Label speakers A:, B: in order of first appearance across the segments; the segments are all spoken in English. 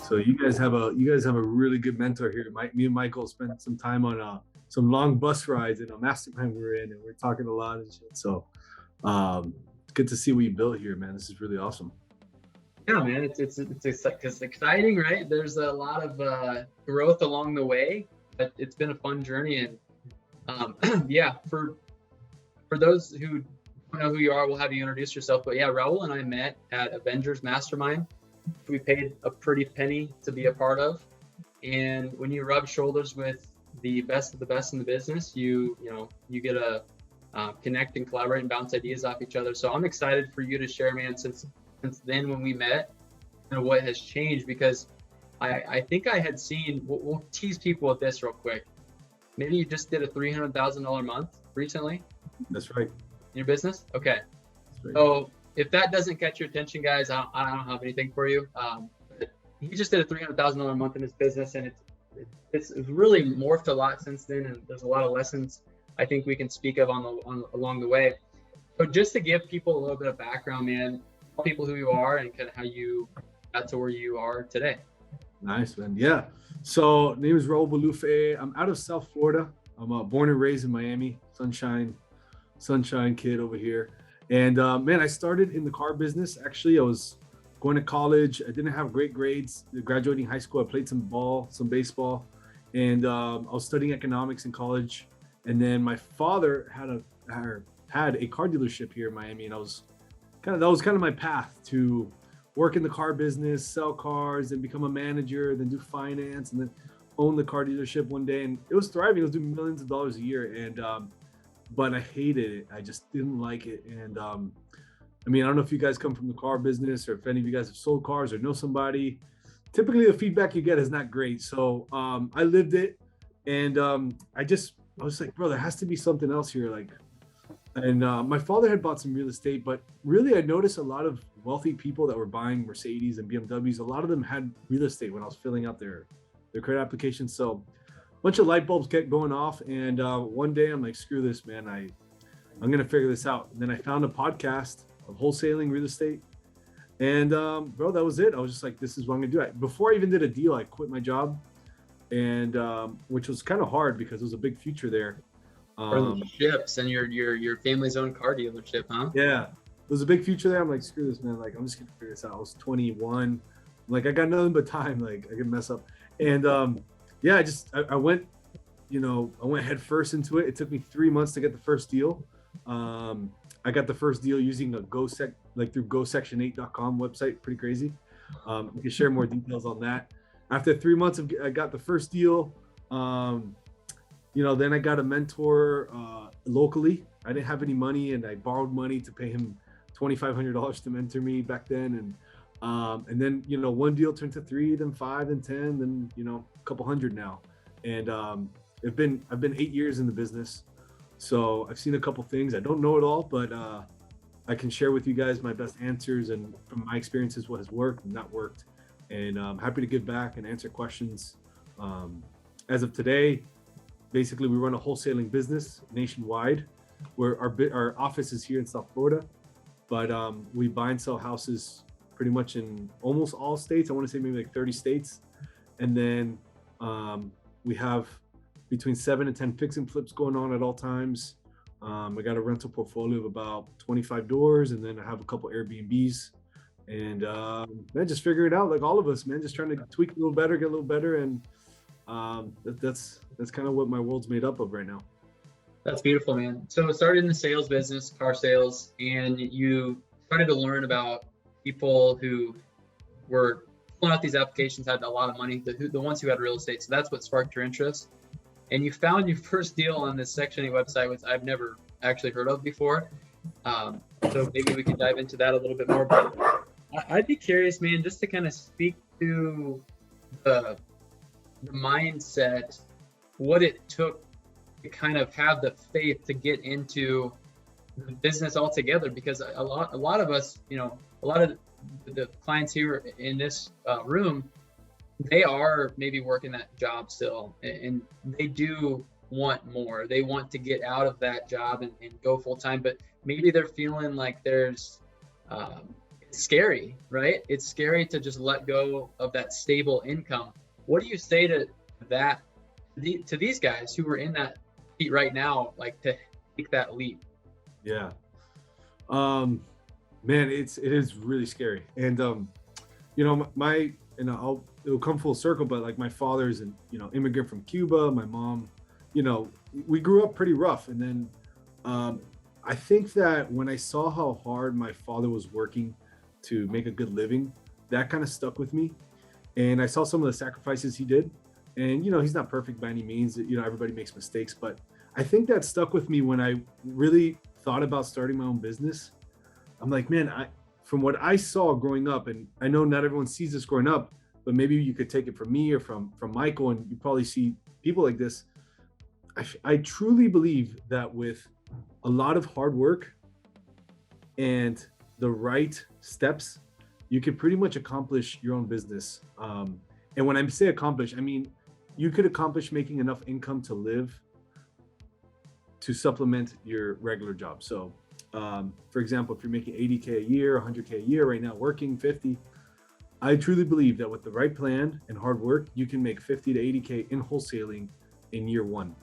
A: So you guys have a really good mentor here. Me and Michael spent some time on some long bus rides in a mastermind we were in, and we're talking a lot and shit. So it's good to see what you built here, man. This is really awesome.
B: Yeah, man, it's exciting, right? There's a lot of growth along the way, but it's been a fun journey. And yeah, for those who don't know who you are, we'll have you introduce yourself. But yeah, Raul and I met at Avengers Mastermind. We paid a pretty penny to be a part of. And when you rub shoulders with the best of the best in the business, you get to connect and collaborate and bounce ideas off each other. So I'm excited for you to share, man, since then when we met, and what has changed, because I think I had seen, we'll tease people with this real quick. Maybe you just did a $300,000 month recently
A: That's right.
B: in your business. Okay.
A: That's right.
B: So if that doesn't catch your attention, guys, I don't have anything for you. He just did a $300,000 month in his business, and it's really morphed a lot since then. And there's a lot of lessons I think we can speak of along the way. So just to give people a little bit of background, man, tell people who you are and kind of how you got to where you are today.
A: Nice, man. Yeah. So name is Raul Balufe. I'm out of South Florida. I'm born and raised in Miami. Sunshine kid over here. And man, I started in the car business. Actually, I was going to college. I didn't have great grades. Graduating high school, I played some ball, some baseball, and I was studying economics in college. And then my father had a car dealership here in Miami, and that was kind of my path to work in the car business, sell cars, and become a manager, then do finance, and then own the car dealership one day. And it was thriving. It was doing millions of dollars a year, and but I hated it. I just didn't like it. And I mean, I don't know if you guys come from the car business or if any of you guys have sold cars or know somebody. Typically, the feedback you get is not great. So I lived it, and I was like, bro, there has to be something else here. Like, and my father had bought some real estate, but really I noticed a lot of wealthy people that were buying Mercedes and BMWs. A lot of them had real estate when I was filling out their credit applications. So a bunch of light bulbs kept going off. And one day I'm like, screw this, man. I'm going to figure this out. And then I found a podcast of wholesaling real estate. And bro, that was it. I was just like, this is what I'm going to do. Before I even did a deal, I quit my job, and which was kind of hard because there was a big future there.
B: Ships and your family's own car dealership, huh?
A: Yeah, there's a big future there. I'm like, screw this, man. Like, I'm just gonna figure this out. I was 21. Like, I got nothing but time. Like, I can mess up. And yeah, I went, I went head first into it. It took me 3 months to get the first deal. I got the first deal using a through gosection8.com website. Pretty crazy. We can share more details on that. After 3 months I got the first deal. Then I got a mentor locally. I didn't have any money, and I borrowed money to pay him $2,500 to mentor me back then. And then, one deal turned to 3, then 5, then 10, then, a couple hundred now. And I've been 8 years in the business. So I've seen a couple things. I don't know it all, but I can share with you guys my best answers and from my experiences, what has worked and not worked. And I'm happy to give back and answer questions. As of today, basically, we run a wholesaling business nationwide, where our office is here in South Florida, but we buy and sell houses pretty much in almost all states. I want to say maybe like 30 states. And then we have between 7 and 10 fix and flips going on at all times. I got a rental portfolio of about 25 doors, and then I have a couple Airbnbs. And man, just figure it out, like all of us, man, just trying to tweak a little better, get a little better. And that's kind of what my world's made up of right now.
B: That's beautiful, man. So it started in the sales business, car sales, and you started to learn about people who were filling out these applications, had a lot of money, the ones who had real estate. So that's what sparked your interest. And you found your first deal on this Section 8 website, which I've never actually heard of before. So maybe we can dive into that a little bit more. But I'd be curious, man, just to kind of speak to the mindset, what it took to kind of have the faith to get into the business altogether, because a lot of us, a lot of the clients here in this room, they are maybe working that job still, and they do want more. They want to get out of that job and go full time, but maybe they're feeling like there's it's scary, right? It's scary to just let go of that stable income. What do you say to that, to these guys who are in that seat right now, like to take that leap?
A: Yeah. Man, it is really scary. And you know, my and it'll come full circle, but like my father's an immigrant from Cuba. My mom, we grew up pretty rough. And then I think that when I saw how hard my father was working to make a good living, that kind of stuck with me. And I saw some of the sacrifices he did. And he's not perfect by any means. Everybody makes mistakes, but I think that stuck with me when I really thought about starting my own business. I'm like, man, from what I saw growing up, and I know not everyone sees this growing up, but maybe you could take it from me or from Michael, and you probably see people like this. I truly believe that with a lot of hard work and the right steps, you can pretty much accomplish your own business. And when I say accomplish, I mean you could accomplish making enough income to live, to supplement your regular job. So for example, if you're making 80K a year, 100K a year right now, working 50, I truly believe that with the right plan and hard work, you can make 50 to 80K in wholesaling in year one.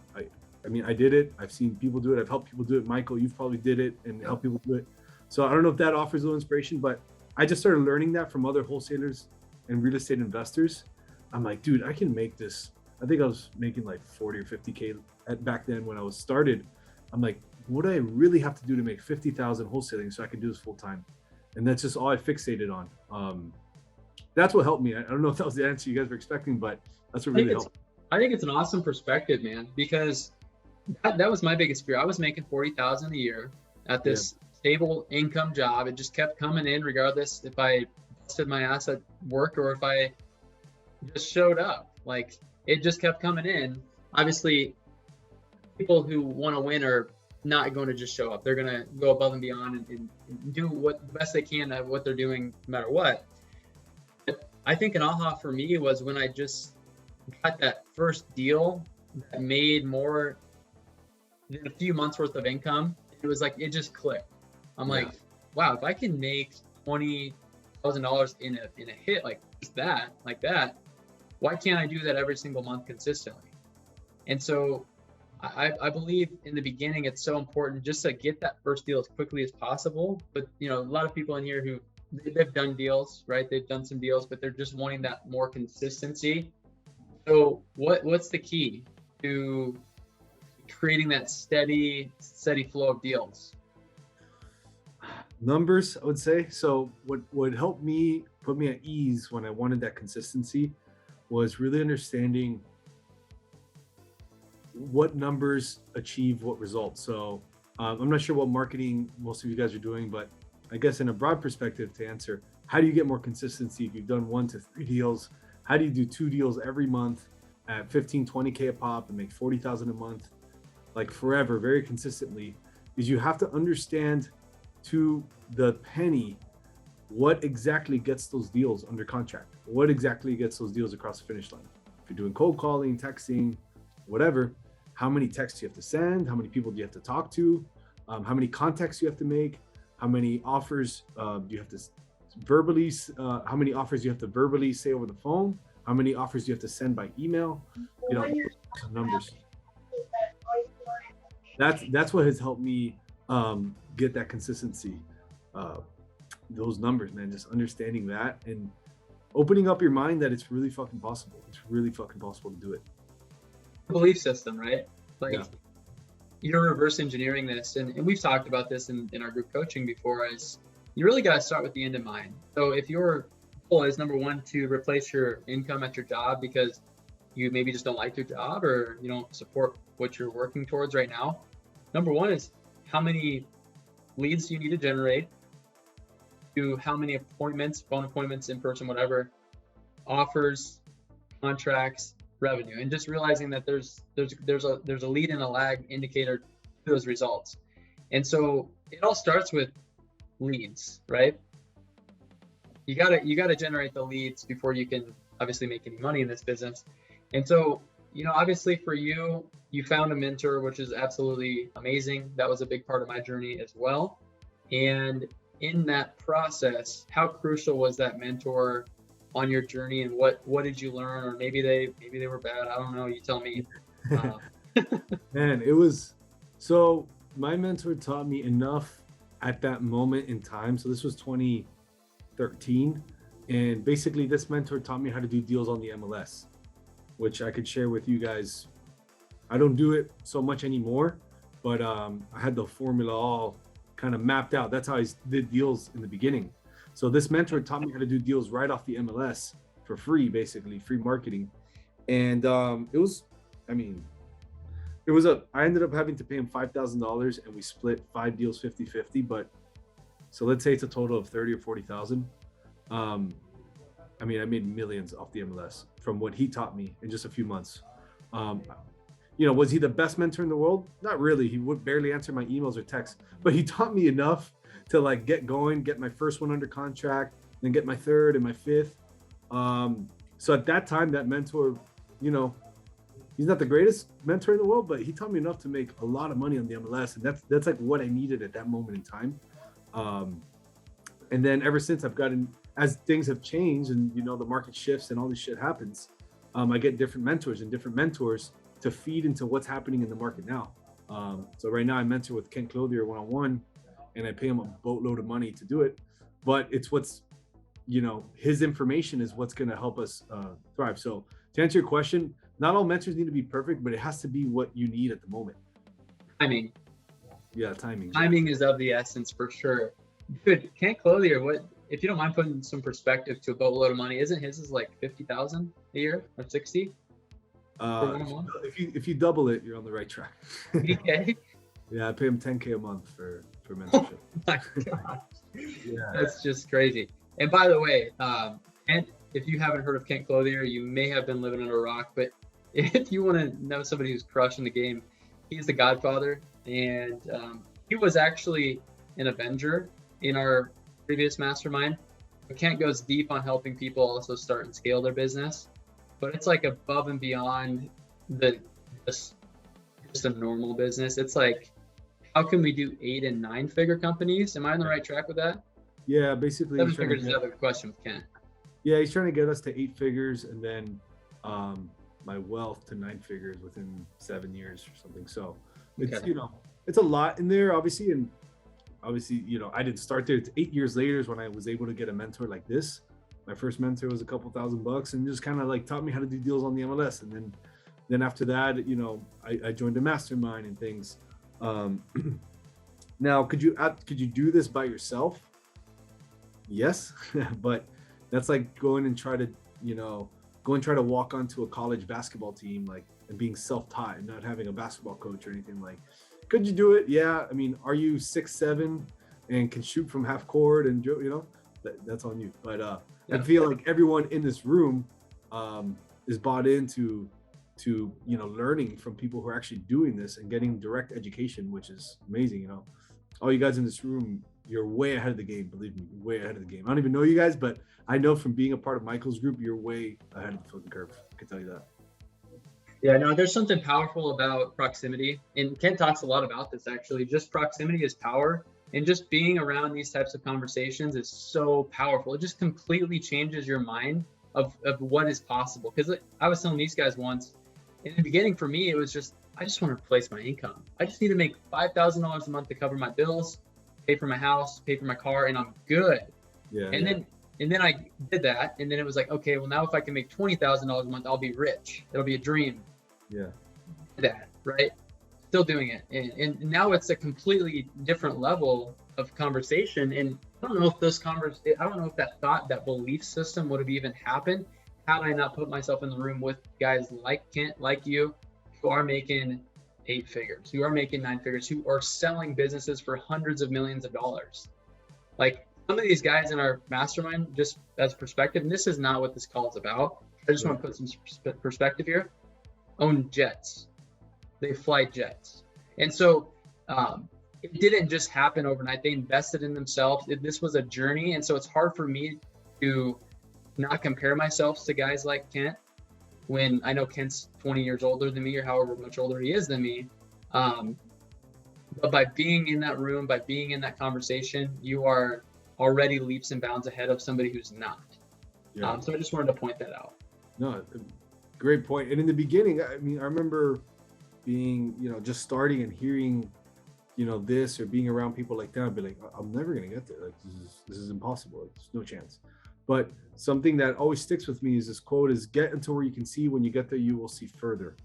A: I mean, I did it. I've seen people do it. I've helped people do it. Michael, you've probably did it and helped people do it. So I don't know if that offers a little inspiration, but I just started learning that from other wholesalers and real estate investors. I'm like, dude, I can make this. I think I was making like 40 or 50K back then when I was started. I'm like, what do I really have to do to make 50,000 wholesaling so I can do this full time? And that's just all I fixated on. That's what helped me. I don't know if that was the answer you guys were expecting, but that's what really helped.
B: I think it's an awesome perspective, man, because that was my biggest fear. I was making 40,000 a year at this stable income job. It just kept coming in regardless if I busted my ass at work or if I just showed up. Like, it just kept coming in. Obviously, people who want to win are not going to just show up. They're going to go above and beyond and do what the best they can at what they're doing, no matter what. But I think an aha for me was when I just got that first deal that made more than a few months worth of income. It was like, it just clicked. I'm like, wow, if I can make $20,000 in a hit like that, why can't I do that every single month consistently? And so I believe in the beginning, it's so important just to get that first deal as quickly as possible. But, a lot of people in here who they've done deals, right? They've done some deals, but they're just wanting that more consistency. So what's the key to creating that steady flow of deals?
A: Numbers, I would say. So what helped me put me at ease when I wanted that consistency was really understanding what numbers achieve what results. So I'm not sure what marketing most of you guys are doing, but I guess in a broad perspective to answer, how do you get more consistency if you've done 1 to 3 deals? How do you do 2 deals every month at 15, 20K a pop and make 40,000 a month, like forever, very consistently? Is you have to understand to the penny what exactly gets those deals under contract, what exactly gets those deals across the finish line. If you're doing cold calling, texting, whatever, how many texts you have to send, how many people do you have to talk to, how many contacts you have to make, how many offers do you have to verbally, how many offers you have to verbally say over the phone, how many offers you have to send by email, numbers. That's what has helped me get that consistency. Those numbers, man, just understanding that and opening up your mind that it's really fucking possible. It's really fucking possible to do it.
B: Belief system, right? Like, you're reverse engineering this, and we've talked about this in our group coaching before, is you really got to start with the end in mind. So if your goal is, number one, to replace your income at your job because you maybe just don't like your job or you don't support what you're working towards right now, number one is how many leads do you need to generate, to how many appointments, phone appointments, in person, whatever, offers, contracts, revenue, and just realizing that there's a lead and a lag indicator to those results. And so it all starts with leads, right? You gotta generate the leads before you can obviously make any money in this business. And so, obviously for you found a mentor, which is absolutely amazing. That was a big part of my journey as well. And in that process, how crucial was that mentor on your journey, and what did you learn? Or maybe they were bad. I don't know. You tell me. Um,
A: Man, it was so my mentor taught me enough at that moment in time. So this was 2013. And basically, this mentor taught me how to do deals on the MLS, which I could share with you guys. I don't do it so much anymore, but I had the formula all kind of mapped out. That's how I did deals in the beginning. So this mentor taught me how to do deals right off the MLS for free, basically free marketing. And it was, I mean, I ended up having to pay him $5,000 and we split 5 deals 50-50. But so let's say it's a total of 30 or 40,000. I mean, I made millions off the MLS from what he taught me in just a few months. Was he the best mentor in the world? Not really. He would barely answer my emails or texts, but he taught me enough to like get going, get my first one under contract, then get my third and my fifth. So at that time, that mentor, he's not the greatest mentor in the world, but he taught me enough to make a lot of money on the MLS. And that's like what I needed at that moment in time. And then ever since I've gotten, as things have changed and, the market shifts and all this shit happens, I get different mentors to feed into what's happening in the market now. So right now I mentor with Ken Clothier one-on-one and I pay him a boatload of money to do it, but it's what's, his information is what's going to help us thrive. So to answer your question, not all mentors need to be perfect, but it has to be what you need at the moment.
B: Timing.
A: Yeah, timing.
B: Timing is of the essence for sure. Dude, Ken Clothier, what, if you don't mind putting some perspective to a boatload of money, isn't his is like 50,000 a year or 60?
A: If you double it, you're on the right track.
B: Okay.
A: Yeah, I pay him 10K a month for mentorship.
B: Oh my gosh.
A: Yeah.
B: That's just crazy. And by the way, Kent, if you haven't heard of Kent Clothier, you may have been living under a rock, but if you want to know somebody who's crushing the game, he's the godfather. And he was actually an Avenger in our previous mastermind. Kent goes deep on helping people also start and scale their business, but it's like above and beyond just a normal business. It's like, how can we do 8 and 9 figure companies? Am I on the right track with that?
A: Yeah, basically.
B: 7 figures is another question with Kent.
A: Yeah, he's trying to get us to 8 figures and then my wealth to 9 figures within 7 years or something. So it's,
B: Okay.
A: It's a lot in there, obviously. And obviously, I didn't start there. It's 8 years later is when I was able to get a mentor like this. My first mentor was a couple $1,000 and just kind of like taught me how to do deals on the MLS. And then after that, I joined a mastermind and things. Now, could you do this by yourself? Yes, but that's like going and try to walk onto a college basketball team, like, and being self-taught and not having a basketball coach or anything. Like, could you do it? Yeah. I mean, are you 6'7" and can shoot from half court and that's on you. But I feel like everyone in this room is bought into learning from people who are actually doing this and getting direct education, which is amazing. All you guys in this room, you're way ahead of the game. Believe me, you're way ahead of the game. I don't even know you guys, but I know from being a part of Michael's group, you're way ahead of the fucking curve. I can tell you that.
B: Yeah, no, there's something powerful about proximity. And Ken talks a lot about this, actually. Just proximity is power. And just being around these types of conversations is so powerful. It just completely changes your mind of what is possible. Because I was telling these guys once, in the beginning for me, it was just, I just want to replace my income. I just need to make $5,000 a month to cover my bills, pay for my house, pay for my car, and I'm good.
A: Yeah.
B: And then I did that. And then it was like, okay, well, now if I can make $20,000 a month, I'll be rich. It'll be a dream.
A: Yeah.
B: That, right? Still doing it. And now it's a completely different level of conversation. And I don't know if that belief system would have even happened had I not put myself in the room with guys like Kent, like you, who are making 8 figures, who are making 9 figures, who are selling businesses for hundreds of millions of dollars. Like, some of these guys in our mastermind, just as perspective, and this is not what this call is about. I just want to put some perspective here. Own jets. They fly jets. And so it didn't just happen overnight. They invested in themselves. This was a journey. And so it's hard for me to not compare myself to guys like Kent when I know Kent's 20 years older than me or however much older he is than me. But by being in that room, by being in that conversation, you are already leaps and bounds ahead of somebody who's not.
A: Yeah.
B: So I just wanted to point that out.
A: No, great point. And in the beginning, I mean, I remember being, just starting and hearing, this, or being around people like that, I'd be like, I'm never gonna get there. Like, this is impossible. Like, there's no chance. But something that always sticks with me is this quote: is get until where you can see. When you get there, you will see further.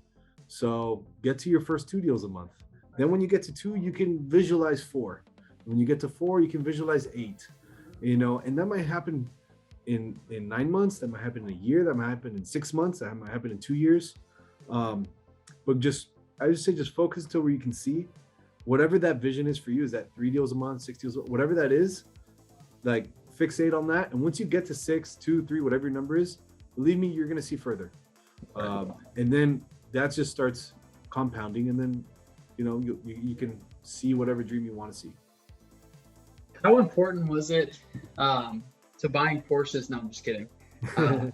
A: So get to your first 2 deals a month. Then when you get to 2, you can visualize 4. When you get to 4, you can visualize 8. And that might happen in 9 months, that might happen in a year, that might happen in 6 months, that might happen in 2 years. But I just say just focus until where you can see. Whatever that vision is for you, is that 3 deals a month, 6 deals, whatever that is, like, fixate on that. And once you get to 6, 2, 3, whatever your number is, believe me, you're going to see further. And then that just starts compounding, and then you can see whatever dream you want to see.
B: How important was it to buying Porsches? No, I'm just kidding. I'm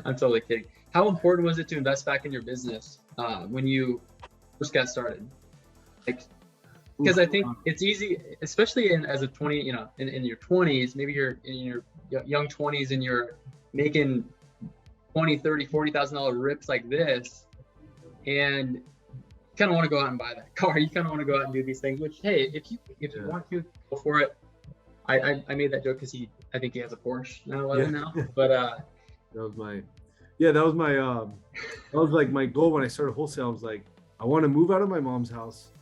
B: totally kidding. How important was it to invest back in your business when you first got started? Like, because I think it's easy, especially as a 20, in your 20s, maybe you're in your young 20s and you're making $20,000, $30,000, $40,000 rips like this, and you kind of want to go out and buy that car. You kind of want to go out and do these things, which, hey, if you want to, go for it. I made that joke because I think he has a Porsche 911 now, but
A: that was my like my goal when I started wholesale. I was like, I want to move out of my mom's house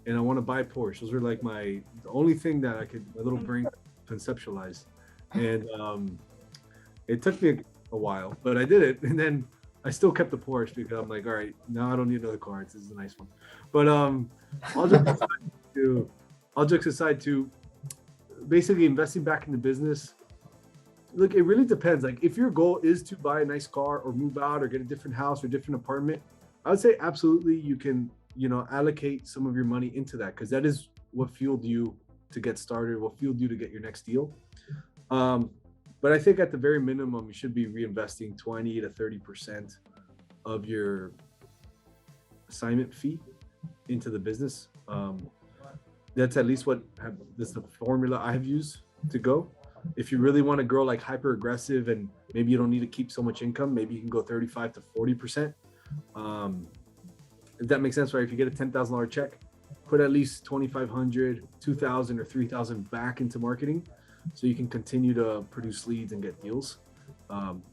A: and I want to buy a Porsche. Those were like the only thing that my little brain conceptualized. And it took me a while, but I did it. And then I still kept the Porsche because I'm like, all right, now I don't need another car. This is a nice one. But all jokes aside to basically investing back in the business. Look, it really depends. Like, if your goal is to buy a nice car or move out or get a different house or different apartment, I would say absolutely you can, allocate some of your money into that, because that is what fueled you to get started, what fueled you to get your next deal. But I think at the very minimum, you should be reinvesting 20 to 30% of your assignment fee into the business. That's at least that's the formula I've used to go. If you really want to grow like hyper aggressive and maybe you don't need to keep so much income, maybe you can go 35 to 40%. If that makes sense, right? If you get a $10,000 check, put at least 2,500, 2,000 or 3,000 back into marketing so you can continue to produce leads and get deals.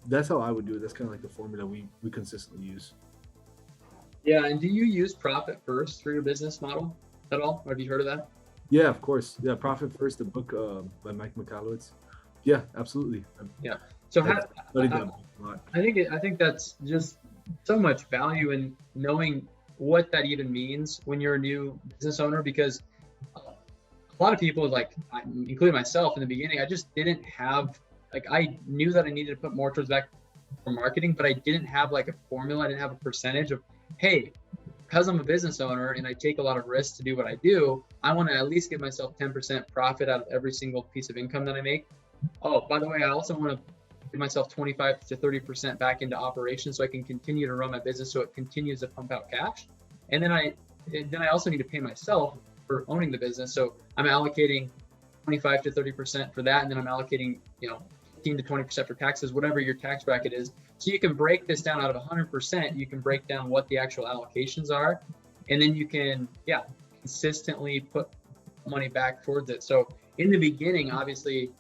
A: That's how I would do it. That's kind of like the formula we consistently use.
B: Yeah. And do you use profit first for your business model at all? Or have you heard of that?
A: Yeah, of course. Yeah, Profit First, the book by Michael Mcdonald. Yeah, absolutely.
B: Yeah. So I think that's just so much value in knowing what that even means when you're a new business owner, because a lot of people, like including myself in the beginning, I just didn't have, like, I knew that I needed to put more towards back for marketing, but I didn't have like a formula. I didn't have a percentage of, hey, because I'm a business owner and I take a lot of risks to do what I do, I want to at least give myself 10% profit out of every single piece of income that I make. Oh, by the way, I also want to give myself 25 to 30% back into operations so I can continue to run my business so it continues to pump out cash. And then I also need to pay myself for owning the business. So I'm allocating 25 to 30% for that. And then I'm allocating, 15 to 20% for taxes, whatever your tax bracket is. So you can break this down out of 100%. You can break down what the actual allocations are. And then you can, consistently put money back towards it. So in the beginning, obviously,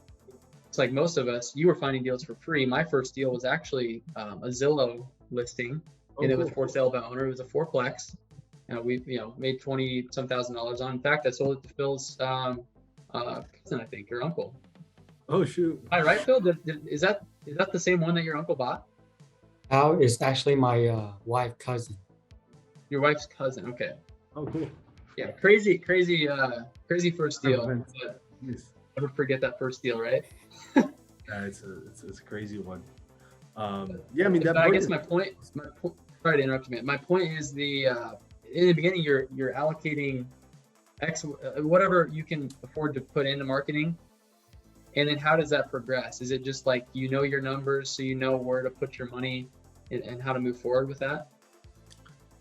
B: it's like most of us, you were finding deals for free. My first deal was actually a Zillow listing, and it was for sale by owner. It was a fourplex. We made $20,000 some on. In fact, I sold it to Phil's cousin, I think, your uncle.
A: Oh shoot!
B: All right, Phil. Is that the same one that your uncle bought?
C: It's actually my wife's cousin.
B: Your wife's cousin. Okay.
A: Oh, cool.
B: Yeah, crazy first deal.
A: Yes.
B: Never forget that first deal, right?
A: Yeah, it's a crazy one. Yeah, I mean that.
B: I guess my point. Sorry to interrupt you, man. My point is in the beginning you're allocating X, whatever you can afford to put into marketing, and then how does that progress? Is it just like your numbers, so you know where to put your money and how to move forward with that?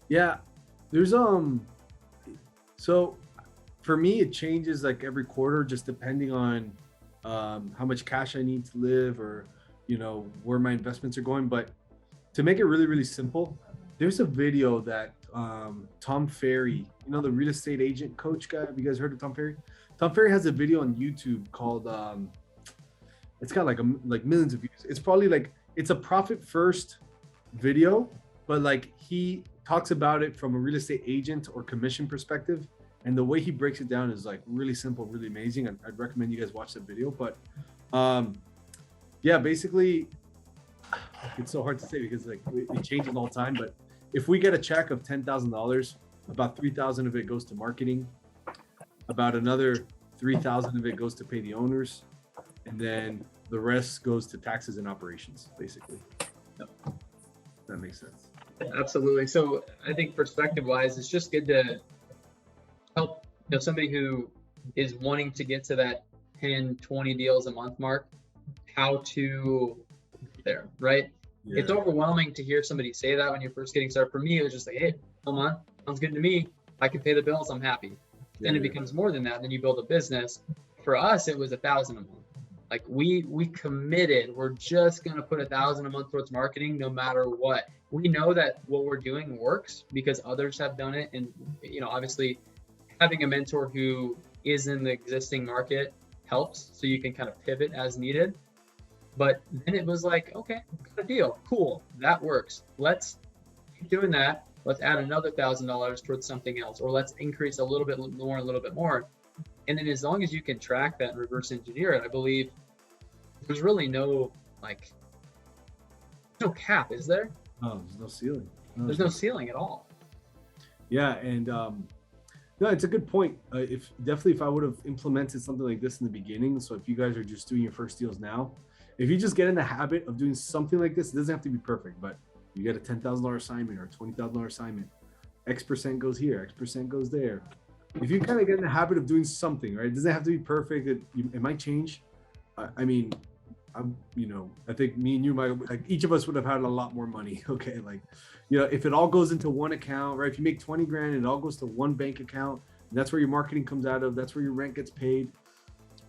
A: Yeah, there's so for me, it changes like every quarter, just depending on how much cash I need to live, or where my investments are going. But to make it really, really simple, there's a video that Tom Ferry, the real estate agent coach guy. Have you guys heard of Tom Ferry? Tom Ferry has a video on YouTube called it's got like millions of views. It's probably like, it's a profit first video, but like he talks about it from a real estate agent or commission perspective. And the way he breaks it down is like really simple, really amazing. I'd recommend you guys watch that video. But yeah, basically, it's so hard to say because like it changes all the time. But if we get a check of $10,000, about 3,000 of it goes to marketing, about another 3,000 of it goes to pay the owners, and then the rest goes to taxes and operations, basically. Yep. That makes sense.
B: Absolutely. So I think perspective wise, it's just good to help somebody who is wanting to get to that 10, 20 deals a month mark, how to get there, right? Yeah. It's overwhelming to hear somebody say that when you're first getting started. For me, it was just like, hey, come on, sounds good to me. I can pay the bills, I'm happy. Then it becomes more than that. Then you build a business. For us, it was $1,000 a month. Like we committed, we're just going to put $1,000 a month towards marketing no matter what. We know that what we're doing works because others have done it. And, obviously having a mentor who is in the existing market helps. So you can kind of pivot as needed. But then it was like, okay, got a deal. Cool. That works. Let's keep doing that. Let's add another $1,000 towards something else, or let's increase a little bit more. And then as long as you can track that and reverse engineer it, I believe there's really no cap, is there?
A: No, there's no ceiling.
B: There's no ceiling at all.
A: Yeah, and no, it's a good point. If I would have implemented something like this in the beginning, so if you guys are just doing your first deals now, if you just get in the habit of doing something like this, it doesn't have to be perfect, but you get a $10,000 assignment or a $20,000 assignment, X% goes here, X% goes there. If you kind of get in the habit of doing something, right? It doesn't have to be perfect. It might change. I mean, I think me and you might, like each of us would have had a lot more money. Okay. Like, if it all goes into one account, right? If you make 20 grand and it all goes to one bank account, and that's where your marketing comes out of, that's where your rent gets paid,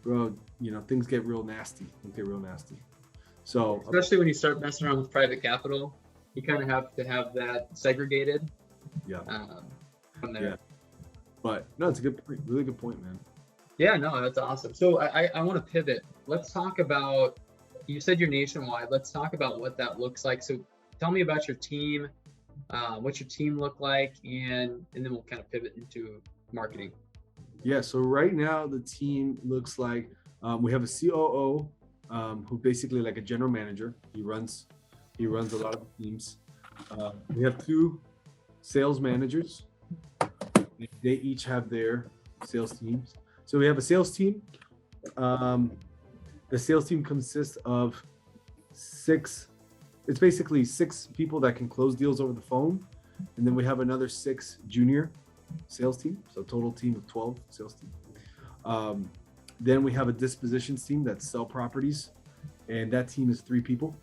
A: bro, things get real nasty. So
B: especially when you start messing around with private capital, you kind of have to have that segregated.
A: Yeah.
B: From there.
A: Yeah. But no, it's a good point. Really good point, man.
B: Yeah, no, that's awesome. So I want to pivot. Let's talk about, you said you're nationwide. Let's talk about what that looks like. So tell me about your team, what's your team look like, and then we'll kind of pivot into marketing.
A: Yeah, so right now the team looks like we have a COO who basically like a general manager. He runs a lot of teams. We have 2 sales managers. They each have their sales teams. So we have a sales team. The sales team consists of 6. It's basically 6 people that can close deals over the phone. And then we have another 6 junior sales team. So total team of 12 sales team. Then we have a dispositions team that sell properties. And that team is 3 people.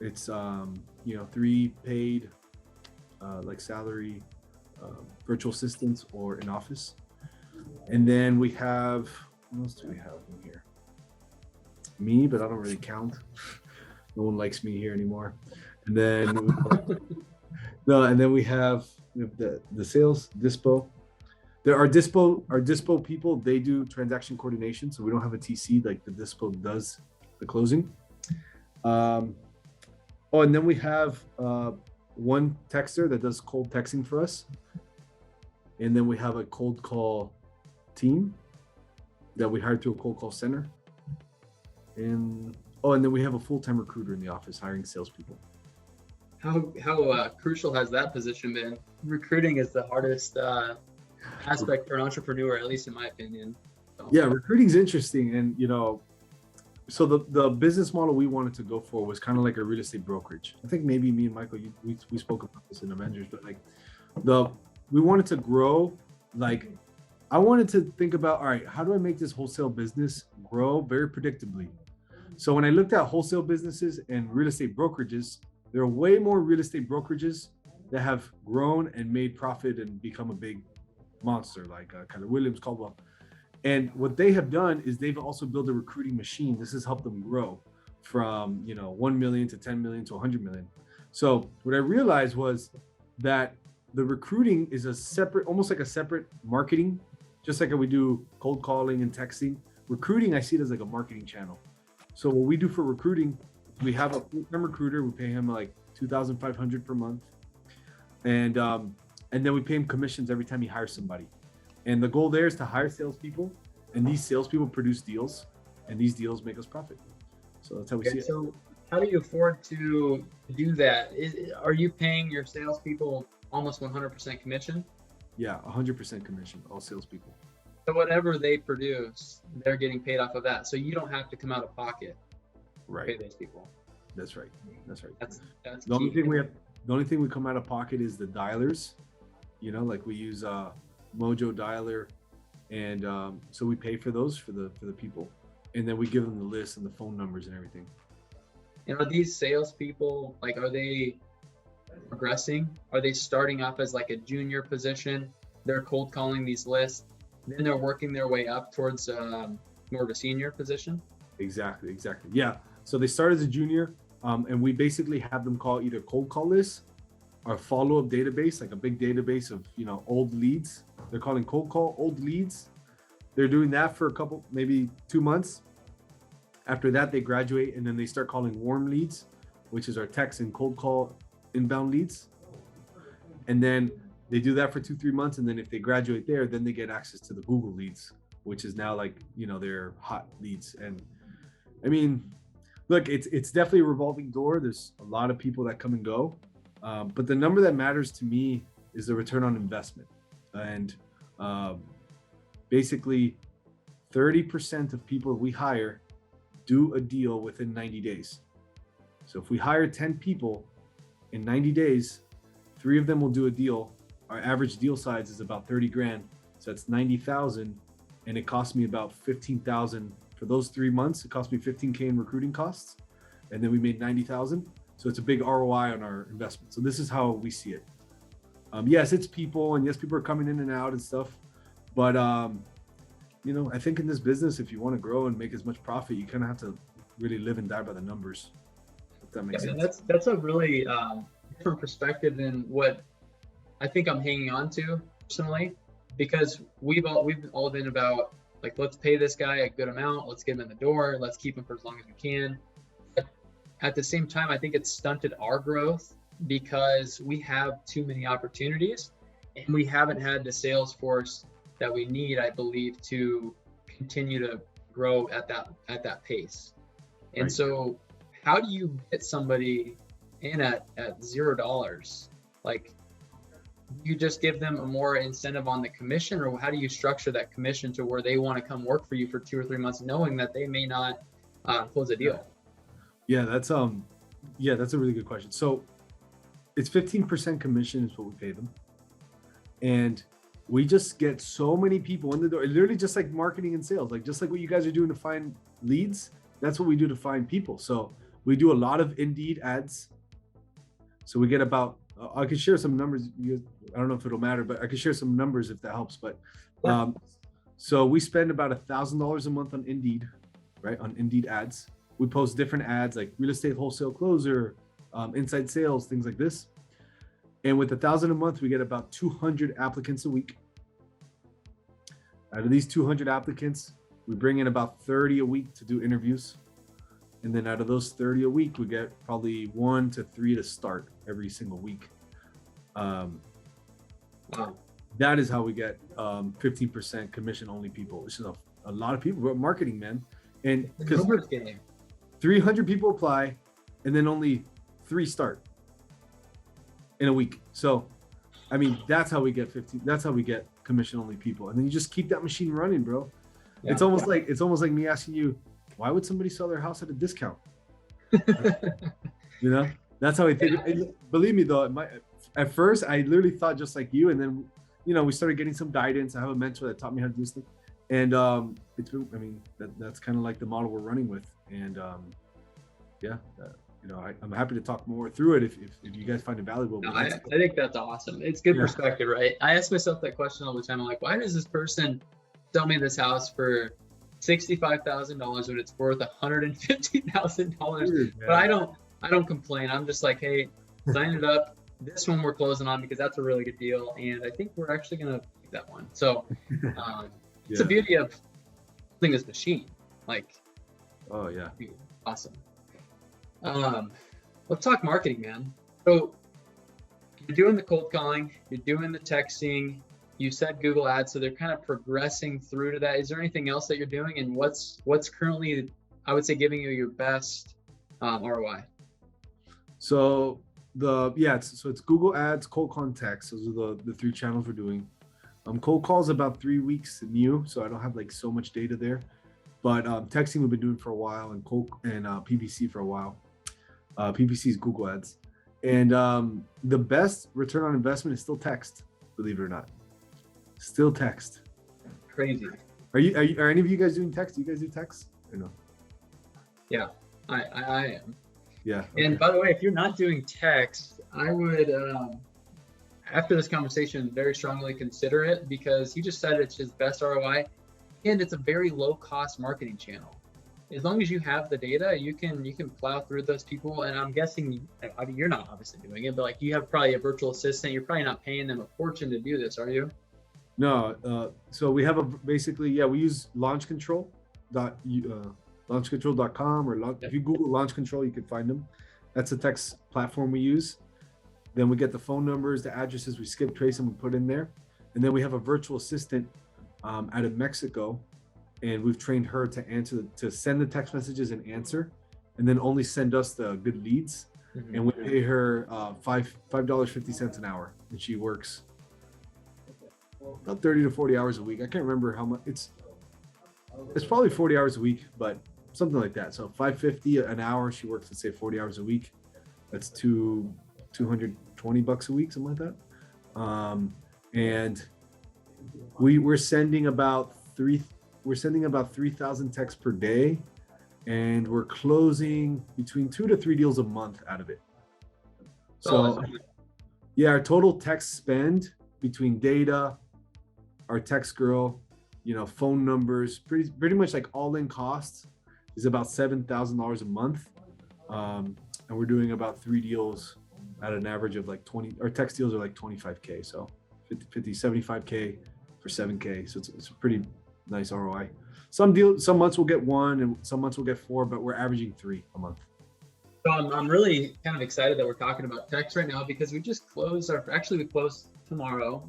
A: It's, 3 paid, like salary, virtual assistants or in office. And then we have, what else do we have in here? Me, but I don't really count. No one likes me here anymore. And then we have the sales dispo. There are dispo people, they do transaction coordination, so we don't have a TC, like the dispo does the closing. And then we have one texter that does cold texting for us. And then we have a cold call team that we hired through a cold call center. And then we have a full-time recruiter in the office hiring salespeople.
B: How crucial has that position been? Recruiting is the hardest aspect for an entrepreneur, at least in my opinion. So.
A: Yeah, recruiting is interesting. And, so the business model we wanted to go for was kind of like a real estate brokerage. I think maybe me and Michael, we spoke about this in Avengers, but like we wanted to grow. Like I wanted to think about, all right, how do I make this wholesale business grow very predictably? So when I looked at wholesale businesses and real estate brokerages, there are way more real estate brokerages that have grown and made profit and become a big monster, like Keller Williams, Caldwell. And what they have done is they've also built a recruiting machine. This has helped them grow from 1 million to 10 million to 100 million. So what I realized was that the recruiting is a separate, almost like a separate marketing, just like how we do cold calling and texting. Recruiting, I see it as like a marketing channel. So what we do for recruiting, we have a full-time recruiter. We pay him like $2,500 per month, and then we pay him commissions every time he hires somebody. And the goal there is to hire salespeople, and these salespeople produce deals, and these deals make us profit. So that's how we see it.
B: So how do you afford to do that? Are you paying your salespeople almost 100% commission?
A: Yeah, 100% commission, all salespeople.
B: So whatever they produce, they're getting paid off of that. So you don't have to come out of pocket to
A: Right.
B: pay those people.
A: That's right. That's right.
B: That's
A: The only
B: key.
A: thing we come out of pocket is the dialers. Like we use Mojo dialer, and so we pay for those for the people, and then we give them the list and the phone numbers and everything.
B: And are these salespeople, like, are they progressing? Are they starting off as like a junior position? They're cold calling these lists, then they're working their way up towards more of a senior position?
A: Exactly. Yeah. So they start as a junior, and we basically have them call either cold call lists or follow-up database, like a big database of old leads. They're calling cold call old leads. They're doing that for a couple, maybe 2 months. After that, they graduate, and then they start calling warm leads, which is our text and cold call inbound leads. And then they do that for 2-3 months, and then if they graduate there, then they get access to the Google leads, which is now like their hot leads. And I mean, look, it's definitely a revolving door. There's a lot of people that come and go, but the number that matters to me is the return on investment. And basically, 30% of people we hire do a deal within 90 days. So if we hire 10 people in 90 days, 3 of them will do a deal. Our average deal size is about 30 grand. So that's 90,000. And it cost me about 15,000 for those 3 months. It cost me 15K in recruiting costs. And then we made 90,000. So it's a big ROI on our investment. So this is how we see it. Yes, it's people, and yes, people are coming in and out and stuff. But I think in this business, if you want to grow and make as much profit, you kind of have to really live and die by the numbers. If that makes sense.
B: That's a really different perspective than what I think I'm hanging on to personally, because we've all been about, like, let's pay this guy a good amount, let's get him in the door, let's keep him for as long as we can. But at the same time, I think it's stunted our growth because we have too many opportunities, and we haven't had the sales force that we need, I believe, to continue to grow at that pace. And
A: Right.
B: so how do you get somebody in at $0? Like, you just give them a more incentive on the commission, or how do you structure that commission to where they want to come work for you for 2 or 3 months, knowing that they may not close a deal?
A: Yeah, that's a really good question. So it's 15% commission is what we pay them. And we just get so many people in the door, literally just like marketing and sales, like just like what you guys are doing to find leads, that's what we do to find people. So we do a lot of Indeed ads. So we get about, I can share some numbers. I don't know if it'll matter, but I can share some numbers if that helps. But so we spend about $1,000 a month on Indeed, right? On Indeed ads. We post different ads like real estate wholesale closer, inside sales, things like this. And with $1,000 a month, we get about 200 applicants a week. Out of these 200 applicants, we bring in about 30 a week to do interviews. And then out of those 30 a week, we get probably 1 to 3 to start every single week.
B: Wow.
A: That is how we get 15% commission only people. It's just a lot of people, but marketing, man. And because 300 people apply and then only 3 start in a week. So, I mean, that's how we get 15. That's how we get commission only people. And then you just keep that machine running, bro.
B: Yeah.
A: It's almost like me asking you, why would somebody sell their house at a discount? That's how I think. And believe me though, at first I literally thought just like you, and then we started getting some guidance. I have a mentor that taught me how to do this thing, and it's been. I mean, that's kind of like the model we're running with, and I'm happy to talk more through it if you guys find it valuable.
B: No,
A: But
B: I think that's awesome. It's good
A: Yeah.
B: perspective, right? I ask myself that question all the time. I'm like, why does this person sell me this house for $65,000 when it's worth $150,000?
A: Weird,
B: But I don't complain. I'm just like, hey, sign it up. This one we're closing on because that's a really good deal, and I think we're actually gonna take that one. So it's the beauty of building this machine. Like,
A: Oh yeah.
B: awesome. Let's talk marketing, man. So you're doing the cold calling, you're doing the texting, you said Google Ads, so they're kind of progressing through to that. Is there anything else that you're doing, and what's currently, I would say, giving you your best ROI?
A: So it's Google Ads, cold call, and text. Those are the three channels we're doing. Cold calls about 3 weeks new, so I don't have like so much data there. But texting we've been doing for a while, and PPC for a while. PPC is Google Ads, and the best return on investment is still text. Believe it or not, still text.
B: Crazy.
A: Are any of you guys doing text? Do you guys do text or no?
B: Yeah, I am.
A: Yeah.
B: And by the way, if you're not doing text, I would, after this conversation, very strongly consider it, because he just said it's his best ROI, and it's a very low cost marketing channel. As long as you have the data, you can plow through those people. And I'm guessing, I mean, you're not obviously doing it, but like, you have probably a virtual assistant. You're probably not paying them a fortune to do this, are you?
A: No. So we have we use launchcontrol.com, or if you Google Launch Control, you can find them. That's the text platform we use. Then we get the phone numbers, the addresses, we skip trace them, we put in there. And then we have a virtual assistant out of Mexico, and we've trained her to send the text messages and answer, and then only send us the good leads. Mm-hmm. And we pay her $5.50 an hour, and she works about 30 to 40 hours a week. I can't remember how much. It's probably 40 hours a week, but something like that. So $5.50 an hour. She works, let's say, 40 hours a week. That's $220 a week, something like that. And we're sending about 3,000 texts per day, and we're closing between 2 to 3 deals a month out of it. So our total text spend between data, our text girl, phone numbers, pretty much like all in costs is about $7,000 a month. And we're doing about 3 deals at an average of like 20. Our text deals are like 25K. So 50, 75K for 7K. So it's a pretty nice ROI. Some months we'll get 1 and some months we'll get 4, but we're averaging 3 a month.
B: So I'm really kind of excited that we're talking about text right now, because we just closed we closed tomorrow.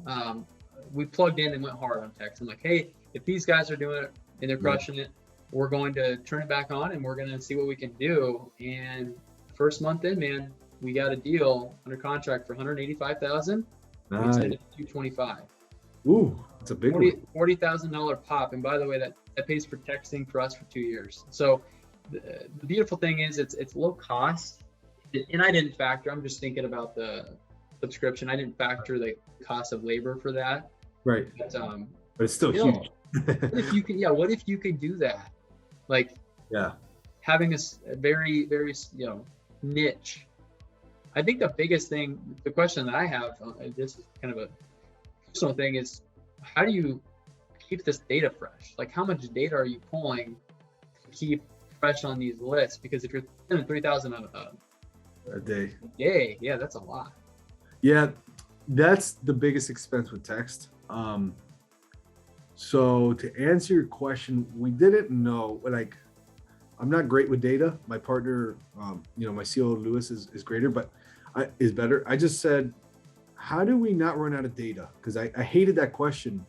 B: We plugged in and went hard on text. I'm like, hey, if these guys are doing it and they're crushing it, we're going to turn it back on and we're going to see what we can do. And first month in, man, we got a deal under contract for $185,000.
A: Nice.
B: We said $225.
A: Ooh, that's a big one.
B: $40,000 pop. And by the way, that pays for texting for us for 2 years. So the beautiful thing is it's low cost. And I didn't factor, I'm just thinking about the subscription. I didn't factor the cost of labor for that.
A: Right.
B: But
A: it's still huge.
B: What if you could do that? Like, having a very, very, niche. I think the biggest thing, the question that I have, this is kind of a personal thing, is how do you keep this data fresh? Like, how much data are you pulling to keep fresh on these lists? Because if you're spending 3,000 a
A: day,
B: yeah, that's a lot.
A: Yeah, that's the biggest expense with text. So to answer your question, we didn't know, like, I'm not great with data. My partner, my COO Lewis is better. I just said, how do we not run out of data? Because I hated that question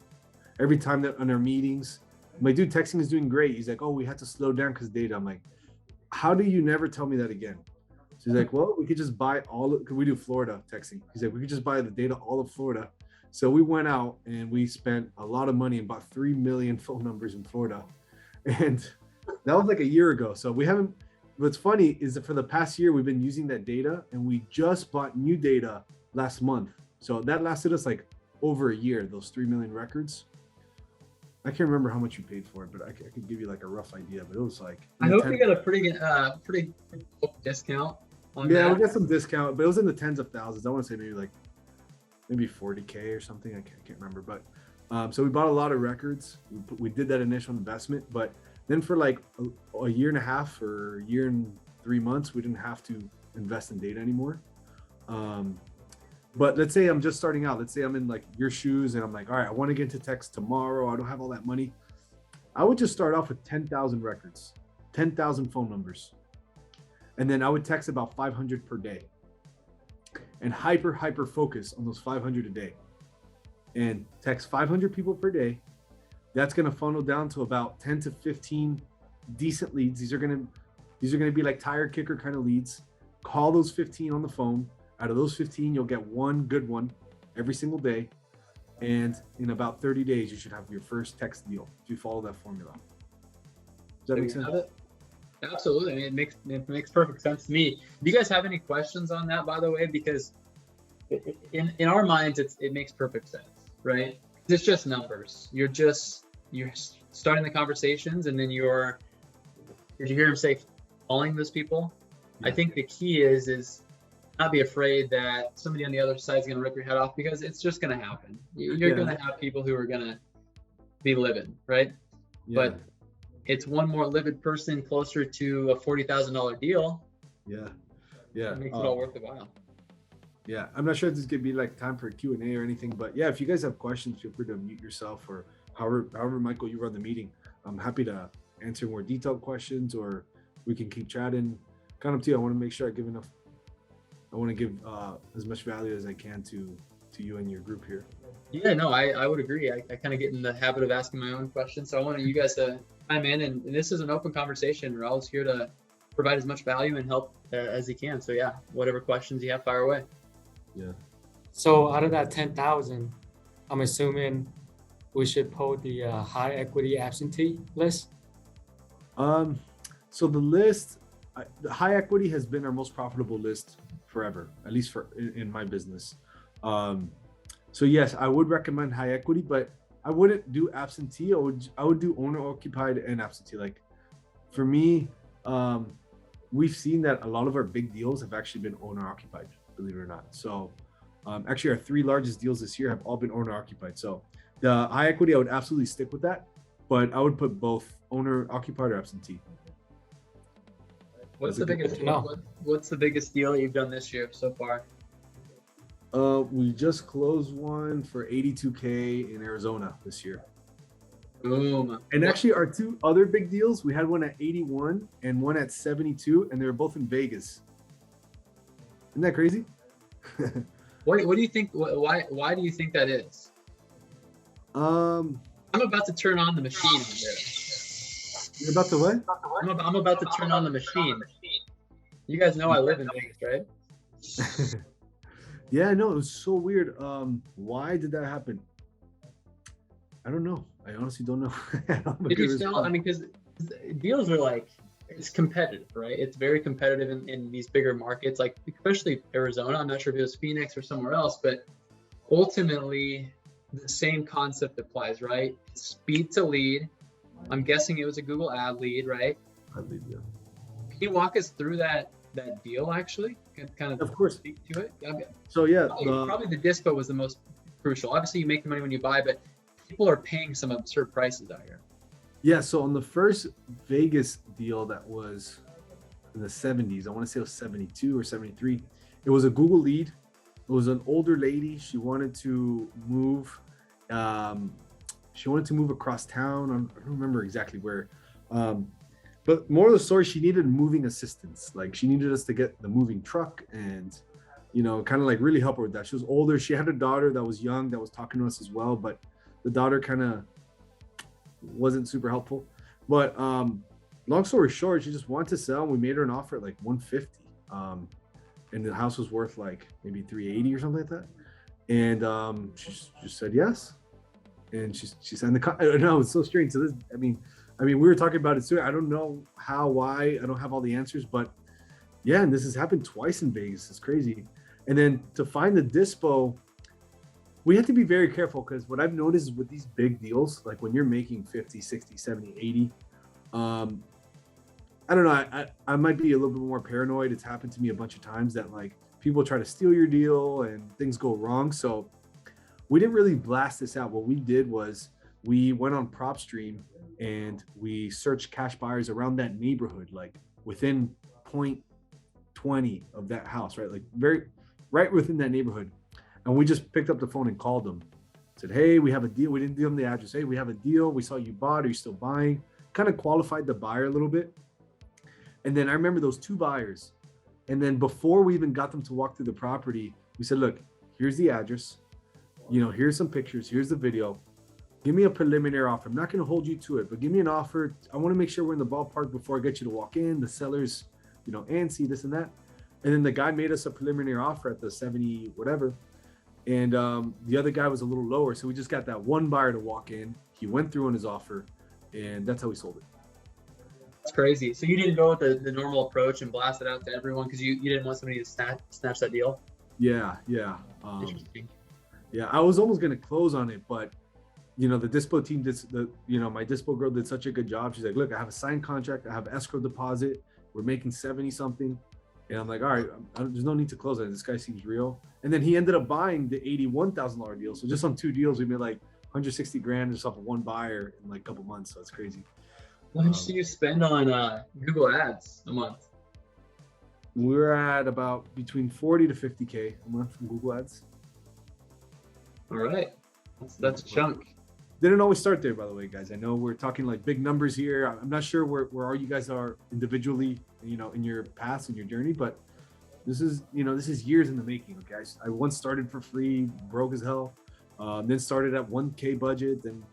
A: every time that on our meetings. My dude, texting is doing great. He's like, oh, we had to slow down because data. I'm like, how do you never tell me that again? So he's like, well, we could just buy because we do Florida texting. He's like, we could just buy the data all of Florida. So we went out and we spent a lot of money and bought 3 million phone numbers in Florida. And that was like a year ago. So we haven't, what's funny is that for the past year, we've been using that data, and we just bought new data last month. So that lasted us like over a year, those 3 million records. I can't remember how much you paid for it, but I could give you like a rough idea, but it was like.
B: I hope you got a pretty good discount. on
A: Yeah,
B: that?
A: we got some discount, but it was in the tens of thousands. I want to say maybe 40K or something. I can't remember, but so we bought a lot of records. We did that initial investment, but then for like a year and a half or a year and 3 months, we didn't have to invest in data anymore. But let's say I'm just starting out. Let's say I'm in like your shoes and I'm like, all right, I want to get into text tomorrow. I don't have all that money. I would just start off with 10,000 records, 10,000 phone numbers. And then I would text about 500 per day and hyper focus on those 500 a day and text 500 people per day. That's going to funnel down to about 10 to 15 decent leads. These are going to be like tire kicker kind of leads. Call those 15 on the phone. Out of those 15, you'll get one good one every single day. And in about 30 days, you should have your first text deal if you follow that formula. Does that make sense?
B: Absolutely. I mean, it makes perfect sense to me. Do you guys have any questions on that, by the way? Because in our minds, it makes perfect sense, right? It's just numbers. You're starting the conversations, and then did you hear him say calling those people? Yeah. I think the key is not be afraid that somebody on the other side is going to rip your head off, because it's just going to happen. You're going to have people who are going to be livid, right? Yeah. But it's one more livid person closer to a $40,000 deal.
A: Yeah.
B: It makes it all worth the while.
A: Yeah, I'm not sure if this could be like time for a Q&A or anything, but yeah, if you guys have questions, feel free to mute yourself, or however, Michael, you run the meeting. I'm happy to answer more detailed questions, or we can keep chatting. Kind of up to you. I want to make sure I want to give as much value as I can to you and your group here.
B: Yeah, no, I would agree. I kind of get in the habit of asking my own questions. So I want you guys to chime in, and this is an open conversation. We're always here to provide as much value and help as you can. So yeah, whatever questions you have, fire away.
A: Yeah.
C: So out of that 10,000, I'm assuming we should pull the high equity absentee list.
A: So the list, the high equity has been our most profitable list forever, at least in my business. So yes, I would recommend high equity, but I wouldn't do absentee. I would do owner occupied and absentee. Like for me, we've seen that a lot of our big deals have actually been owner occupied, believe it or not. So actually our 3 largest deals this year have all been owner occupied. So the high equity, I would absolutely stick with that, but I would put both owner occupied or absentee.
B: What's the biggest deal that you've done this year so far?
A: We just closed one for 82K in Arizona this year.
B: Boom.
A: And actually our 2 other big deals, we had one at 81 and one at 72, and they were both in Vegas. Isn't that crazy?
B: What do you think? Why do you think that is? I'm about to turn on the machine over there.
A: You're about to what?
B: I'm about to turn on the machine. You guys know I live in Vegas, right?
A: Yeah, no, it was so weird. Why did that happen? I don't know. I honestly don't know.
B: Did you sell? I mean, because deals are like, it's competitive, right? It's very competitive in these bigger markets, like especially Arizona. I'm not sure if it was Phoenix or somewhere else, but ultimately the same concept applies, right? Speed to lead. I'm guessing it was a Google ad lead, right?
A: Ad lead, yeah.
B: Can you walk us through that deal actually? Kind of
A: course.
B: Speak to it. Okay.
A: So yeah,
B: probably the dispo was the most crucial. Obviously, you make the money when you buy, but people are paying some absurd prices out here.
A: Yeah, so on the first Vegas deal that was in the 70s, I want to say it was 72 or 73, it was a Google lead. It was an older lady. She wanted to move. She wanted to move across town. I don't remember exactly where. But more of the story, she needed moving assistance. Like she needed us to get the moving truck and, kind of like really help her with that. She was older. She had a daughter that was young that was talking to us as well, but the daughter kind of wasn't super helpful. But long story short, she just wanted to sell. We made her an offer at like 150. And the house was worth like maybe 380 or something like that. And she just said yes. And she signed the I don't know, it's so strange. So this, I mean, we were talking about it soon. I don't know how, why, I don't have all the answers, but yeah, and this has happened twice in Vegas. It's crazy. And then to find the dispo, we have to be very careful, because what I've noticed is with these big deals, like when you're making 50, 60, 70, 80, I don't know. I might be a little bit more paranoid. It's happened to me a bunch of times that like people try to steal your deal and things go wrong. So we didn't really blast this out. What we did was we went on PropStream and we searched cash buyers around that neighborhood, like within point 20 of that house, right? Like very right within that neighborhood. And we just picked up the phone and called them. Said, hey, we have a deal. We didn't give them the address. Hey, we have a deal. We saw you bought. Are you still buying? Kind of qualified the buyer a little bit. And then I remember those two buyers. And then before we even got them to walk through the property, we said, look, here's the address. Here's some pictures. Here's the video. Give me a preliminary offer. I'm not going to hold you to it, but give me an offer. I want to make sure we're in the ballpark before I get you to walk in. The sellers, antsy, this and that. And then the guy made us a preliminary offer at the 70, whatever. And the other guy was a little lower. So we just got that one buyer to walk in. He went through on his offer, and that's how we sold it.
B: That's crazy. So you didn't go with the normal approach and blast it out to everyone because you didn't want somebody to snatch that deal?
A: Yeah.
B: Interesting.
A: Yeah, I was almost going to close on it, but the dispo team my dispo girl did such a good job. She's like, look, I have a signed contract. I have escrow deposit. We're making 70 something. And I'm like, all right, there's no need to close on it. This guy seems real. And then he ended up buying the $81,000 deal. So just on two deals, we made like 160 grand just off of one buyer in like a couple months. So it's crazy.
B: How much do you spend on Google Ads a month?
A: We're at about between 40 to 50K a month from Google Ads.
B: All right. That's a chunk.
A: Didn't always start there, by the way, guys. I know we're talking like big numbers here. I'm not sure where all you guys are individually, in your paths and your journey, but this is years in the making. Okay, I once started for free, broke as hell, then started at 1K budget, then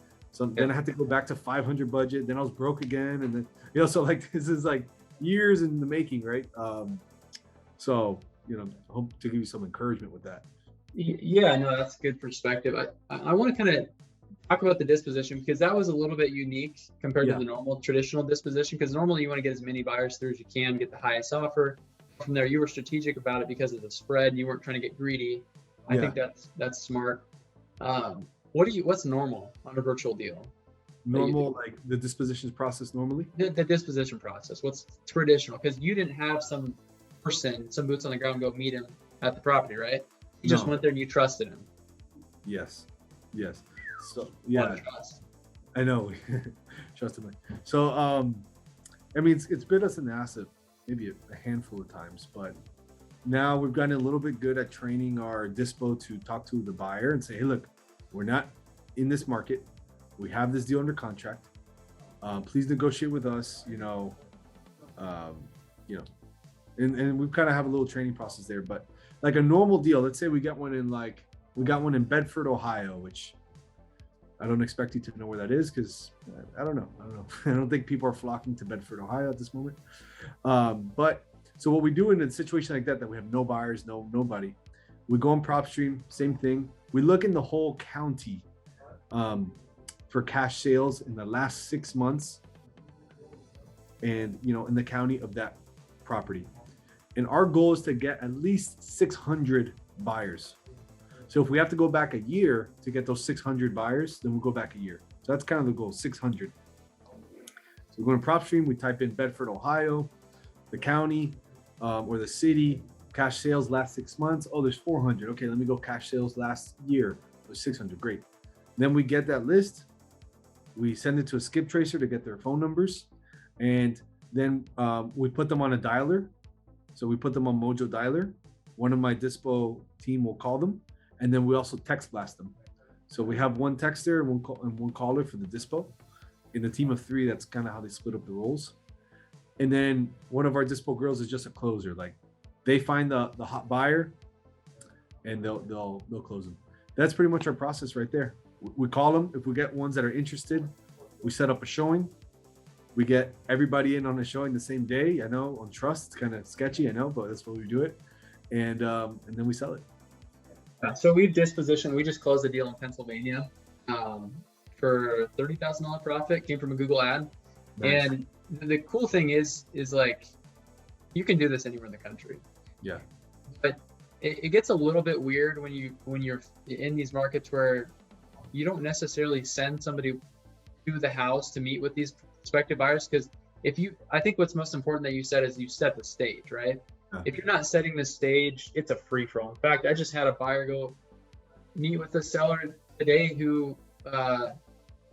A: I had to go back to 500 budget, then I was broke again, and then so like this is like years in the making, right? So I hope to give you some encouragement with that.
B: Yeah, no, that's a good perspective. I want to kind of talk about the disposition because that was a little bit unique compared to the normal traditional disposition, because normally you want to get as many buyers through as you can, get the highest offer. From there, you were strategic about it because of the spread. You weren't trying to get greedy. I think that's smart. What's normal on a virtual deal?
A: Normal, like the dispositions process normally?
B: The disposition process. What's traditional? Because you didn't have some person, some boots on the ground, go meet him at the property, right? You just went there and you trusted him.
A: Yes. So I know. Trust him. So it's bit us an asset maybe a handful of times, but now we've gotten a little bit good at training our dispo to talk to the buyer and say, hey, look, we're not in this market. We have this deal under contract. Please negotiate with us, and we kind of have a little training process there. But like a normal deal, let's say we got one in Bedford, Ohio, which I don't expect you to know where that is because I don't know. I don't think people are flocking to Bedford, Ohio at this moment. But so what we do in a situation like that we have no buyers, nobody, we go on PropStream, same thing. We look in the whole county for cash sales in the last 6 months and, in the county of that property. And our goal is to get at least 600 buyers. So if we have to go back a year to get those 600 buyers, then we'll go back a year. So that's kind of the goal, 600. So we go to PropStream, we type in Bedford, Ohio, the county or the city, cash sales last 6 months. Oh, there's 400. Okay, let me go cash sales last year. There's 600, great. Then we get that list. We send it to a skip tracer to get their phone numbers. And then we put them on a dialer. So we put them on Mojo Dialer. One of my dispo team will call them. And then we also text blast them. So we have one texter and one caller for the dispo. In a team of 3, that's kind of how they split up the roles. And then one of our dispo girls is just a closer. Like they find the hot buyer and they'll close them. That's pretty much our process right there. We call them. If we get ones that are interested, we set up a showing. We get everybody in on a showing the same day. I know on trust, it's kind of sketchy, I know, but that's what we do it. And then we sell it.
B: So we've dispositioned. We just closed a deal in Pennsylvania for $30,000 profit. Came from a Google ad. Nice. And the cool thing is like you can do this anywhere in the country.
A: Yeah.
B: But it gets a little bit weird when you're in these markets where you don't necessarily send somebody to the house to meet with these prospective buyers because I think what's most important that you said is you set the stage, right?
A: Yeah.
B: If you're not setting the stage, it's a free for all. In fact, I just had a buyer go meet with a seller today who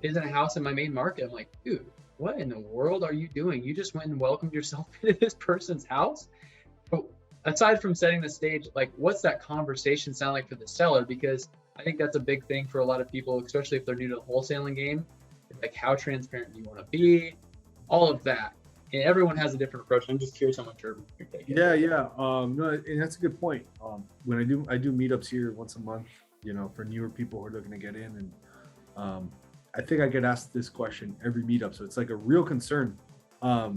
B: is in a house in my main market. I'm like, dude, what in the world are you doing? You just went and welcomed yourself into this person's house. But aside from setting the stage, like, what's that conversation sound like for the seller? Because I think that's a big thing for a lot of people, especially if they're new to the wholesaling game. Like, how transparent do you want to be? All of that. And everyone has a different approach. I'm just curious how much you're taking.
A: Yeah. No, and that's a good point. When I do meetups here once a month, for newer people who are looking to get in, and I think I get asked this question every meetup. So it's like a real concern of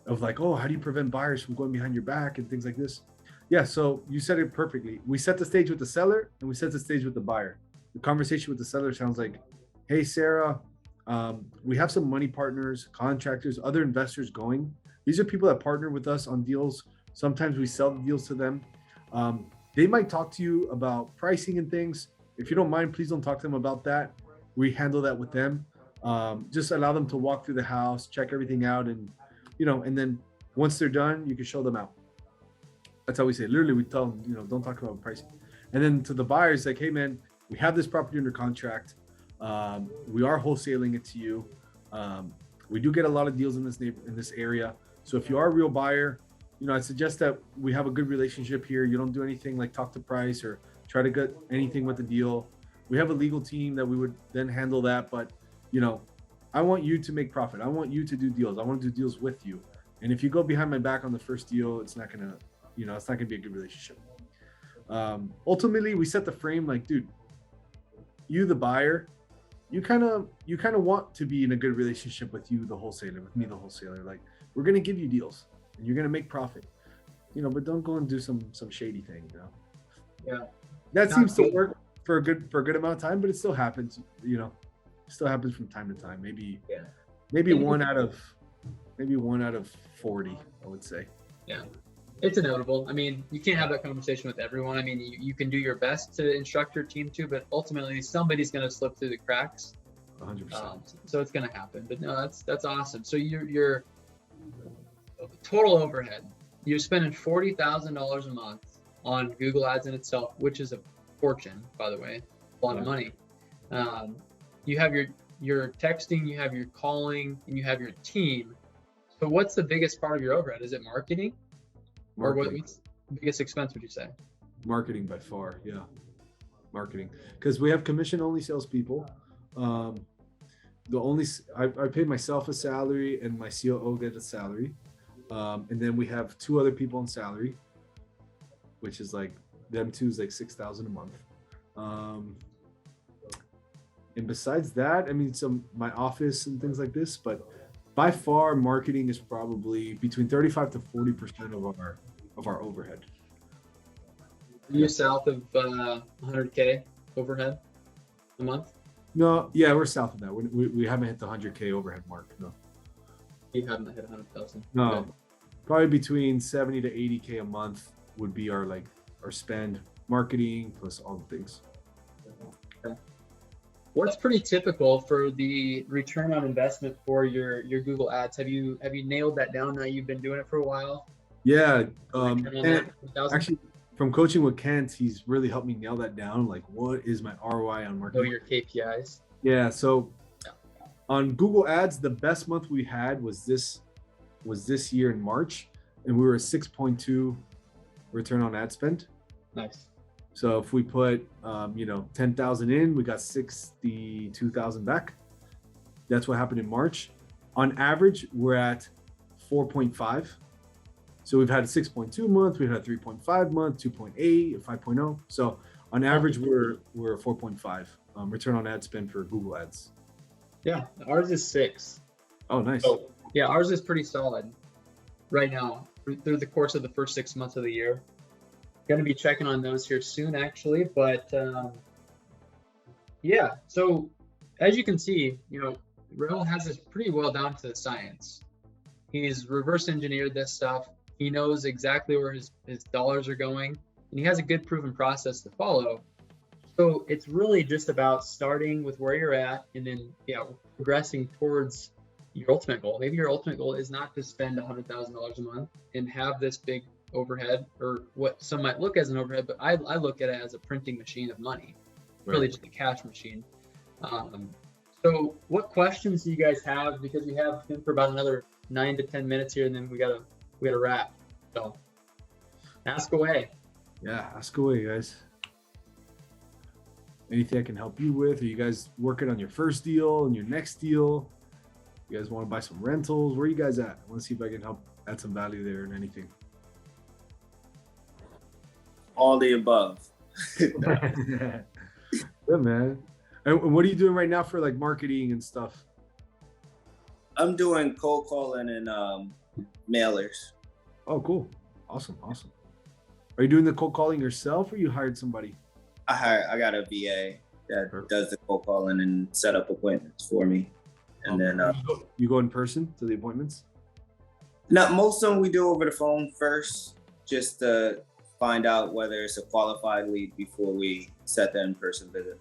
A: like, oh, how do you prevent buyers from going behind your back and things like this? Yeah, so you said it perfectly. We set the stage with the seller and we set the stage with the buyer. The conversation with the seller sounds like, hey, Sarah, we have some money partners, contractors, other investors going. These are people that partner with us on deals. Sometimes we sell the deals to them. They might talk to you about pricing and things. If you don't mind, please don't talk to them about that. We handle that with them. Just allow them to walk through the house, check everything out, and and then once they're done, you can show them out. That's how we say it. Literally, we tell them, don't talk about pricing. And then to the buyers, like, hey man, we have this property under contract. We are wholesaling it to you. We do get a lot of deals in this area. So if you are a real buyer, I suggest that we have a good relationship here. You don't do anything like talk to price or try to get anything with the deal. We have a legal team that we would then handle that. But, I want you to make profit. I want you to do deals. I want to do deals with you. And if you go behind my back on the first deal, it's not gonna be a good relationship. Ultimately, we set the frame like, dude, you, the buyer, you kind of want to be in a good relationship with you, the wholesaler, with me, the wholesaler. Like, we're going to give you deals and you're going to make profit, but don't go and do some shady thing,
B: Yeah.
A: That seems to work for a good amount of time, but it still happens, still happens from time to time. Maybe one out of 40, I would say.
B: Yeah. It's inevitable. I mean, you can't have that conversation with everyone. I mean, you can do your best to instruct your team to, but ultimately somebody's going to slip through the cracks.
A: 100%.
B: So it's going to happen. But no, that's awesome. So your total overhead, you're spending $40,000 a month on Google Ads in itself, which is a fortune, by the way, a lot of money. You have your texting, you have your calling, and you have your team. So what's the biggest part of your overhead? Is it marketing? Or what's the biggest expense, would you say?
A: Marketing by far, yeah. Marketing, because we have commission-only salespeople. I pay myself a salary and my COO gets a salary, and then we have 2 other people on salary, which is like them two is like $6,000 a month. And besides that, I mean, my office and things like this, but by far, marketing is probably between 35 to 40% of our overhead.
B: Are you south of 100K overhead a month?
A: No, yeah, we're south of that. We haven't hit the 100K overhead mark. No.
B: You haven't hit 100,000.
A: No,
B: okay.
A: Probably between 70 to 80K a month would be our spend, marketing plus all the things.
B: Okay. What's pretty typical for the return on investment for your Google Ads? Have you nailed that down now? You've been doing it for a while?
A: Yeah. And actually, from coaching with Kent, he's really helped me nail that down. Like, what is my ROI on marketing?
B: Know your KPIs.
A: Yeah. So on Google Ads, the best month we had was this year in March, and we were a 6.2 return on ad spend.
B: Nice.
A: So if we put 10,000 in, we got 62,000 back. That's what happened in March. On average, we're at 4.5. So we've had a 6.2 month, we've had a 3.5 month, 2.8, 5.0. So on average, we're 4.5 return on ad spend for Google Ads.
B: Yeah, ours is 6.
A: Oh, nice.
B: So, yeah, ours is pretty solid right now through the course of the first 6 months of the year. Going to be checking on those here soon, actually. But yeah, so as you can see, Raul has this pretty well down to the science. He's reverse engineered this stuff. He knows exactly where his dollars are going, and he has a good proven process to follow. So it's really just about starting with where you're at and then progressing towards your ultimate goal. Maybe your ultimate goal is not to spend $100,000 a month and have this big overhead, or what some might look as an overhead, but I look at it as a printing machine of money, really just a cash machine. So what questions do you guys have? Because we have him for about another 9 to 10 minutes here, and then we gotta wrap. So ask away.
A: Yeah, ask away, guys. Anything I can help you with? Are you guys working on your first deal and your next deal? You guys want to buy some rentals? Where are you guys at? I want to see if I can help add some value there and anything.
D: All the above.
A: Good, man. And what are you doing right now for like marketing and stuff?
D: I'm doing cold calling and mailers.
A: Oh, cool. Awesome. Are you doing the cold calling yourself, or you hired somebody?
D: I got a VA that does the cold calling and set up appointments for me. And then
A: you go in person to the appointments?
D: No, most of them we do over the phone first, just to find out whether it's a qualified lead before we set the in-person visit.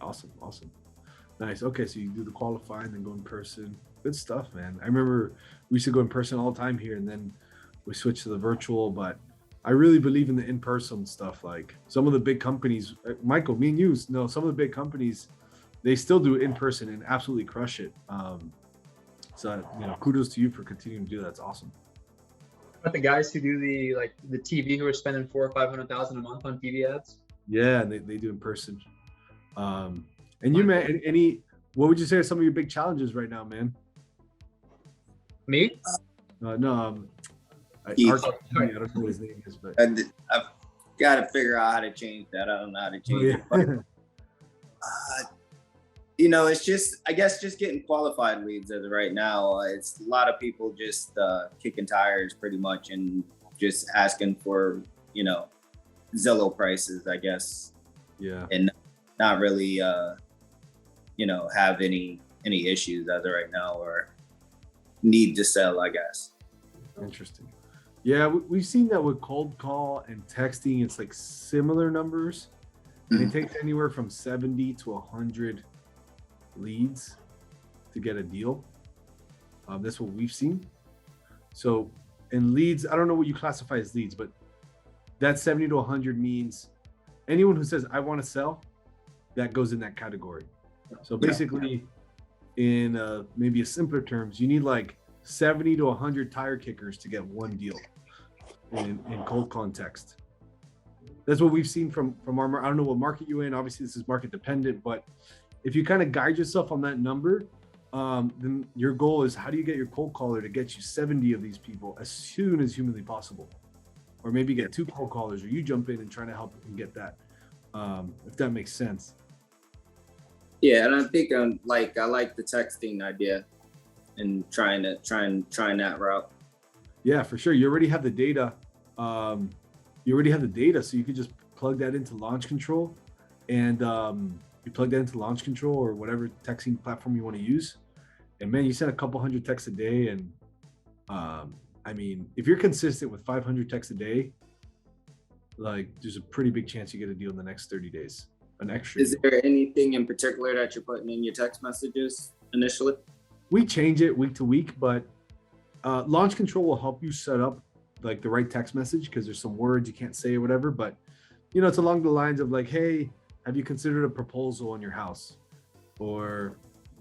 A: Awesome. Nice. Okay, so you do the qualifying, then go in person. Good stuff, man. I remember we used to go in person all the time here, and then we switched to the virtual, but I really believe in the in-person stuff. Like some of the big companies, Michael, me and you know, some of the big companies, they still do it in person and absolutely crush it. So, kudos to you for continuing to do that. That's awesome.
B: But the guys who do the TV, who are spending $400,000 or $500,000 a month on TV ads.
A: Yeah, and they do in person. And you, man, what would you say are some of your big challenges right now, man?
B: Me?
A: I don't know what his name is, but
D: I've got to figure out how to change that. I don't know how to change it. But, it's just getting qualified leads as of right now. It's a lot of people just kicking tires pretty much and just asking for, Zillow prices, I guess.
A: Yeah.
D: And not really, have any issues as of right now or need to sell, I guess.
A: Interesting. Yeah, we've seen that with cold call and texting. It's like similar numbers. And it takes anywhere from 70 to 100 leads to get a deal. That's what we've seen. So in leads, I don't know what you classify as leads, but that 70 to 100 means anyone who says, I want to sell, that goes in that category. So basically, in maybe a simpler terms, you need like 70 to 100 tire kickers to get one deal in cold context. That's what we've seen from our, I don't know what market you're in. Obviously, this is market dependent, but if you kind of guide yourself on that number, then your goal is how do you get your cold caller to get you 70 of these people as soon as humanly possible? Or maybe get 2 cold callers, or you jump in and try to help them get that, if that makes sense.
D: Yeah, and I think I like the texting idea and trying that route.
A: Yeah, for sure. You already have the data. So you could just plug that into Launch Control, and you plug that into Launch Control or whatever texting platform you want to use. And man, you send a couple hundred texts a day, and I mean, if you're consistent with 500 texts a day, like there's a pretty big chance you get a deal in the next 30 days. An extra.
D: Is there anything in particular that you're putting in your text messages initially?
A: We change it week to week, but Launch Control will help you set up like the right text message because there's some words you can't say or whatever. But it's along the lines of like, hey, have you considered a proposal on your house? Or,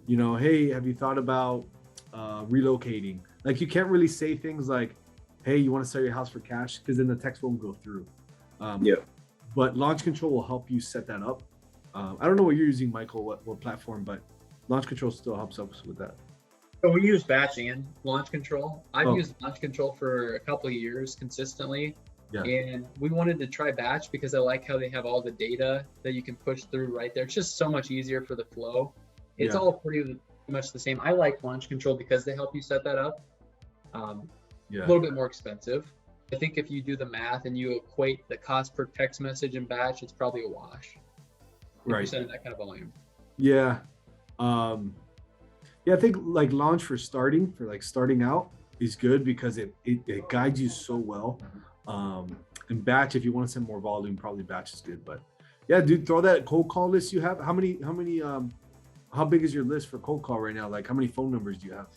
A: hey, have you thought about relocating? Like you can't really say things like, hey, you want to sell your house for cash? Because then the text won't go through. But Launch Control will help you set that up. I don't know what you're using, Michael, what platform, but Launch Control still helps us with that.
B: So we use batching in Launch Control. I've used Launch Control for a couple of years consistently. Yeah. And we wanted to try batch because I like how they have all the data that you can push through right there. It's just so much easier for the flow. It's all pretty much the same. I like Launch Control because they help you set that up. A little bit more expensive. I think if you do the math and you equate the cost per text message and batch, it's probably a wash. If you're sending that kind of volume.
A: Yeah. I think like Launch for starting out is good because it guides you so well. And batch, if you want to send more volume, probably batch is good. But yeah, dude, throw that cold call list you have. How big is your list for cold call right now? Like how many phone numbers do you have?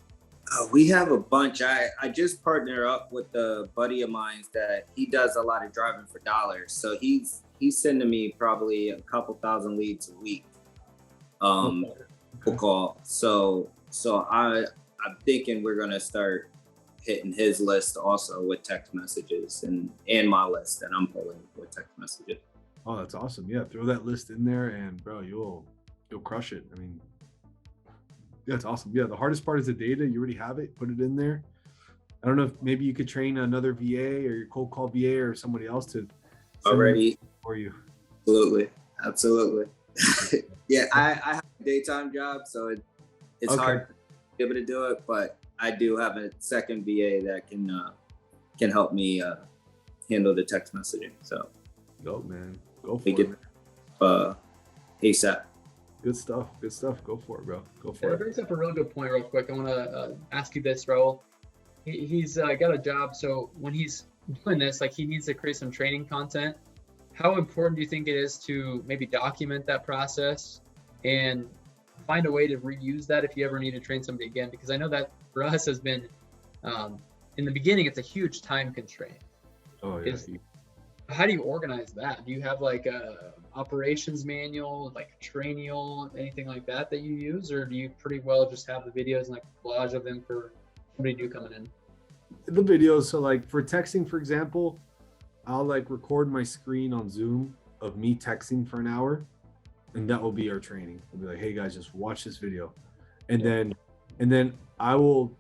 D: We have a bunch. I just partner up with a buddy of mine that he does a lot of driving for dollars. So he's sending me probably a couple thousand leads a week. Call. So I'm thinking we're gonna start hitting his list also with text messages and my list that I'm pulling with text messages.
A: Oh, that's awesome. Yeah, throw that list in there and bro, you'll crush it. I mean, yeah, it's awesome. Yeah, the hardest part is the data. You already have it, put it in there. I don't know if maybe you could train another VA or your cold call VA or somebody else to
D: already
A: for you.
D: Absolutely. Yeah, I have a daytime job, so it's hard to be able to do it, but I do have a second VA that can help me handle the text messaging. So
A: go, man. Go for
D: it. ASAP.
A: Good stuff. Go for it, bro. Go for it.
B: That brings up a really good point real quick. I want to ask you this, Raul. He's got a job, so when he's doing this, like he needs to create some training content. How important do you think it is to maybe document that process and find a way to reuse that if you ever need to train somebody again? Because I know that for us has been, in the beginning, it's a huge time constraint.
A: Oh, yeah.
B: How do you organize that? Do you have like a operations manual, like a training, anything like that you use? Or do you pretty well just have the videos and like a collage of them for somebody new coming in?
A: The videos, so like for texting, for example, I'll like record my screen on Zoom of me texting for an hour, and that will be our training. I'll be like, hey guys, just watch this video. And then I will,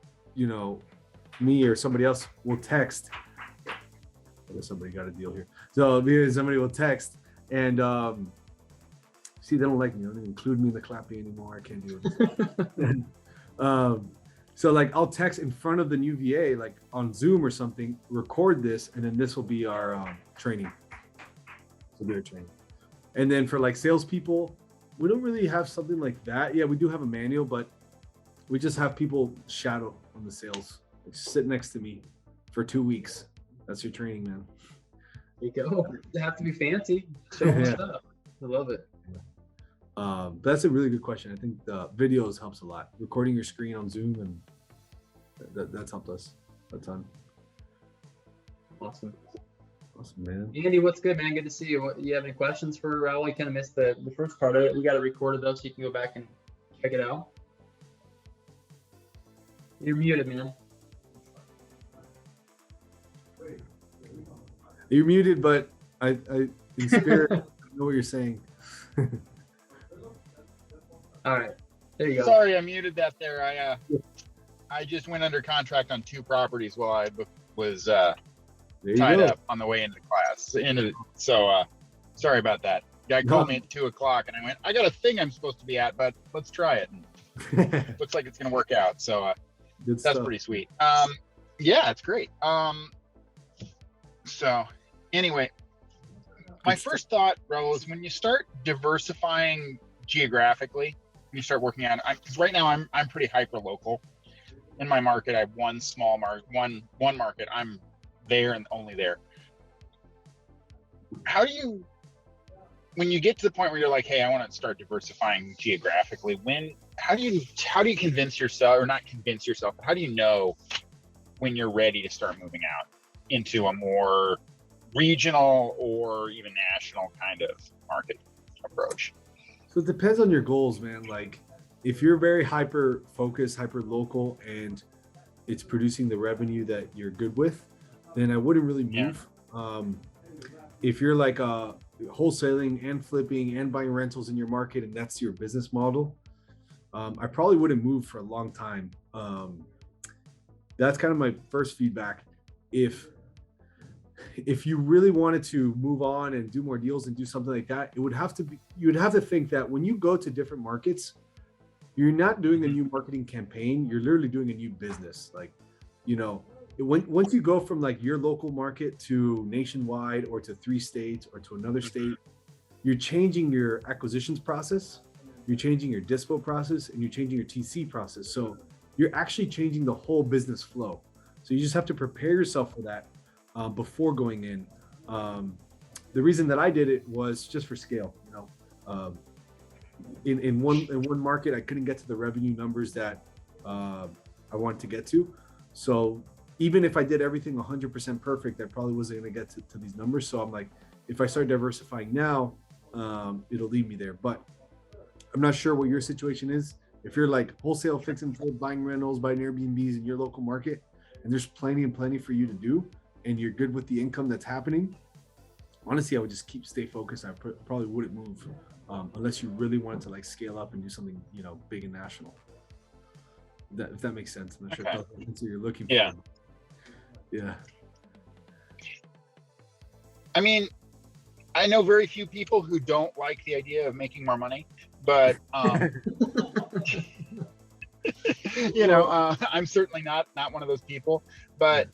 A: me or somebody else will text. I guess somebody got a deal here. So somebody will text and see, they don't like me. They don't include me in the clapping anymore. I can't do it. So like I'll text in front of the new VA, like on Zoom or something, record this, and then this will be our training. This will be our training. And then for like salespeople, we don't really have something like that. Yeah, we do have a manual, but we just have people shadow on the sales. Like sit next to me for 2 weeks. That's your training, man.
B: There you go. You have to be fancy. Show them stuff. I love it.
A: That's a really good question. I think the videos helps a lot. Recording your screen on Zoom, and that's helped us a ton.
B: Awesome,
A: man.
B: Andy, what's good, man? Good to see you. You have any questions for Raul? I kind of missed the first part of it. We got it recorded though, so you can go back and check it out. You're muted, man.
A: You're muted, but I in spirit I know what you're saying.
B: All right, there you go.
E: Sorry, I muted that there. I just went under contract on 2 properties while I was tied up on the way into class. So sorry about that. Guy called me at 2:00, and I went, I got a thing I'm supposed to be at, but let's try it. And looks like it's gonna work out. So that's pretty sweet. Yeah, it's great. So anyway, my first thought, Raul, is when you start diversifying geographically, you start working on, because right now I'm pretty hyper local. In my market, I have one small market, one market. I'm there and only there. How do you, when you get to the point where you're like, hey, I want to start diversifying geographically, how do you convince yourself, or not convince yourself, but how do you know when you're ready to start moving out into a more regional or even national kind of market approach?
A: So it depends on your goals, man. Like if you're very hyper focused, hyper local, and it's producing the revenue that you're good with, then I wouldn't really move. If you're like wholesaling and flipping and buying rentals in your market, and that's your business model, I probably wouldn't move for a long time. That's kind of my first feedback. If you really wanted to move on and do more deals and do something like that, you would have to think that when you go to different markets, you're not doing a new marketing campaign. You're literally doing a new business. Like, once you go from like your local market to nationwide or to 3 states or to another state, you're changing your acquisitions process, you're changing your dispo process, and you're changing your TC process. So you're actually changing the whole business flow. So you just have to prepare yourself for that before going in. The reason that I did it was just for scale. In one market, I couldn't get to the revenue numbers that I I wanted to get to. So even if I did everything 100% perfect, I probably wasn't going to get to these numbers. So I'm like, if I start diversifying now, it'll lead me there. But I'm not sure what your situation is. If you're like wholesale, fix and flip, buying rentals, buying Airbnbs in your local market, and there's plenty and plenty for you to do, and you're good with the income that's happening, honestly, I would just stay focused. I probably wouldn't move unless you really wanted to like scale up and do something, big and national. If that makes sense. I'm not sure if that's what you're looking for. Yeah.
E: I mean, I know very few people who don't like the idea of making more money, but I'm certainly not one of those people. But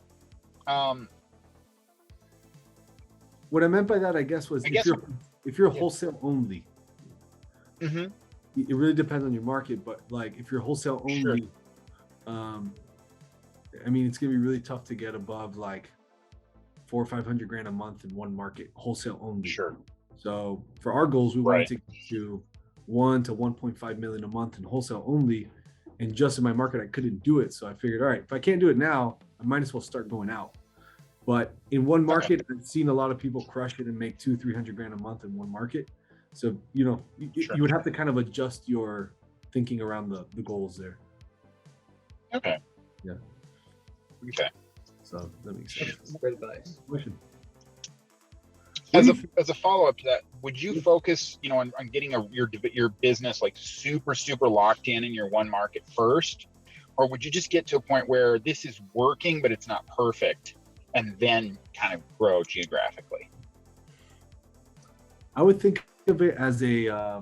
A: what I meant by that, I guess, was if you're wholesale only, it really depends on your market. But like if you're wholesale only, I mean, it's gonna be really tough to get above like $400,000 or $500,000 a month in one market, wholesale only.
E: Sure.
A: So for our goals, we wanted to get to 1 to 1.5 million a month in wholesale only. And just in my market, I couldn't do it. So I figured, all right, if I can't do it now, I might as well start going out. But in one market, I've seen a lot of people crush it and make $200,000-$300,000 a month in one market. So, you would have to kind of adjust your thinking around the goals there.
E: Okay.
A: Yeah.
E: Okay.
A: So that makes sense.
B: Great advice.
E: As a follow-up to that, would you focus, on getting your business like super locked in your one market first, or would you just get to a point where this is working but it's not perfect, and then kind of grow geographically?
A: I would think of it as I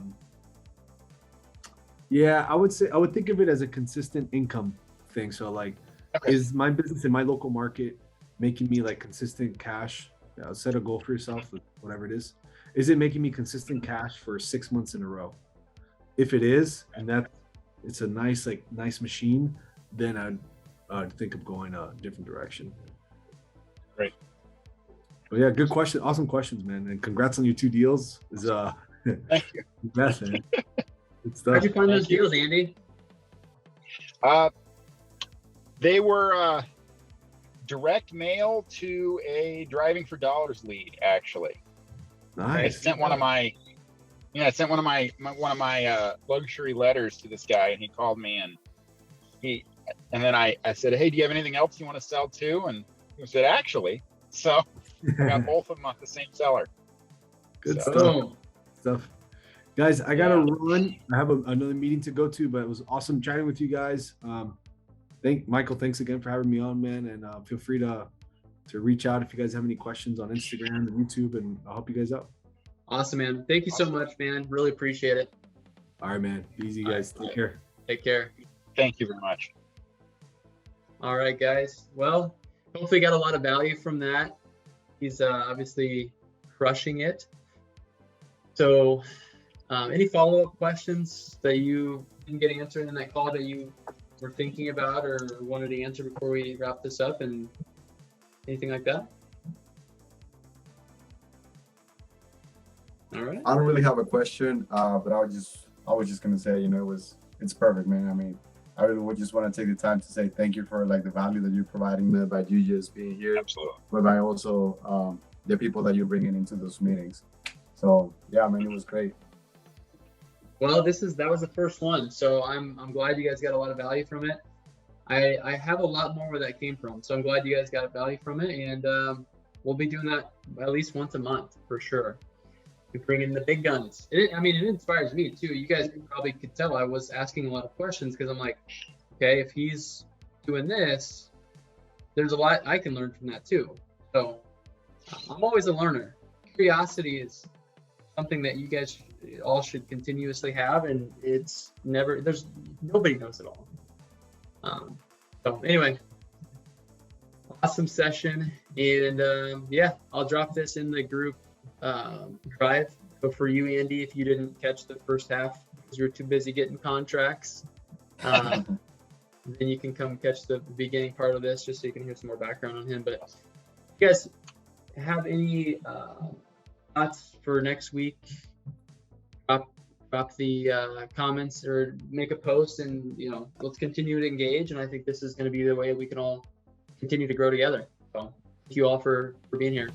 A: would think of it as a consistent income thing. So like, is my business in my local market making me like consistent cash? Set a goal for yourself, whatever it is. Is it making me consistent cash for 6 months in a row? If it is, and it's a nice machine, then I'd think of going a different direction.
E: Great.
A: But yeah, good question. Awesome questions, man. And congrats on your 2 deals.
E: Thank you.
A: Best, man. Good stuff.
B: How'd you find those deals, Andy?
E: They were direct mail to a Driving for Dollars lead, actually.
A: Nice.
E: I sent one of my luxury letters to this guy, and he called me, and then I said, hey, do you have anything else you want to sell too? And he said, actually. So I got both of them off the same seller.
A: Good stuff. Guys, I gotta run. I have another meeting to go to, but it was awesome chatting with you guys. Michael, thanks again for having me on, man. And feel free to reach out if you guys have any questions on Instagram and YouTube, and I'll help you guys out.
B: Awesome, man. Thank you so much, man. Really appreciate it.
A: All right, man. Be easy, guys. Take care.
B: Take care.
E: Thank you very much.
B: All right, guys. Well, hopefully you got a lot of value from that. He's obviously crushing it. So any follow-up questions that you didn't get answered in that call that you were thinking about or wanted to answer before we wrap this up, and anything like that? All right.
F: I don't really have a question, but I was just gonna say, it's perfect, man. I mean, I really would just want to take the time to say thank you for like the value that you're providing me by you just being here.
E: Absolutely.
F: But by also the people that you're bringing into those meetings. So yeah, I mean, it was great.
B: Well, that was the first one, so I'm glad you guys got a lot of value from it. I have a lot more where that came from, so I'm glad you guys got value from it, and we'll be doing that at least once a month for sure. We bring in the big guns. It inspires me too. You guys probably could tell I was asking a lot of questions because I'm like, okay, if he's doing this, there's a lot I can learn from that too. So I'm always a learner. Curiosity is something that you guys all should continuously have, and nobody knows it all. So anyway, awesome session, and I'll drop this in the group drive. So for you, Andy, if you didn't catch the first half because you're too busy getting contracts, then you can come catch the beginning part of this just so you can hear some more background on him. But you guys have any thoughts for next week? drop the comments or make a post, and let's continue to engage. And I think this is going to be the way we can all continue to grow together. So thank you all for being here.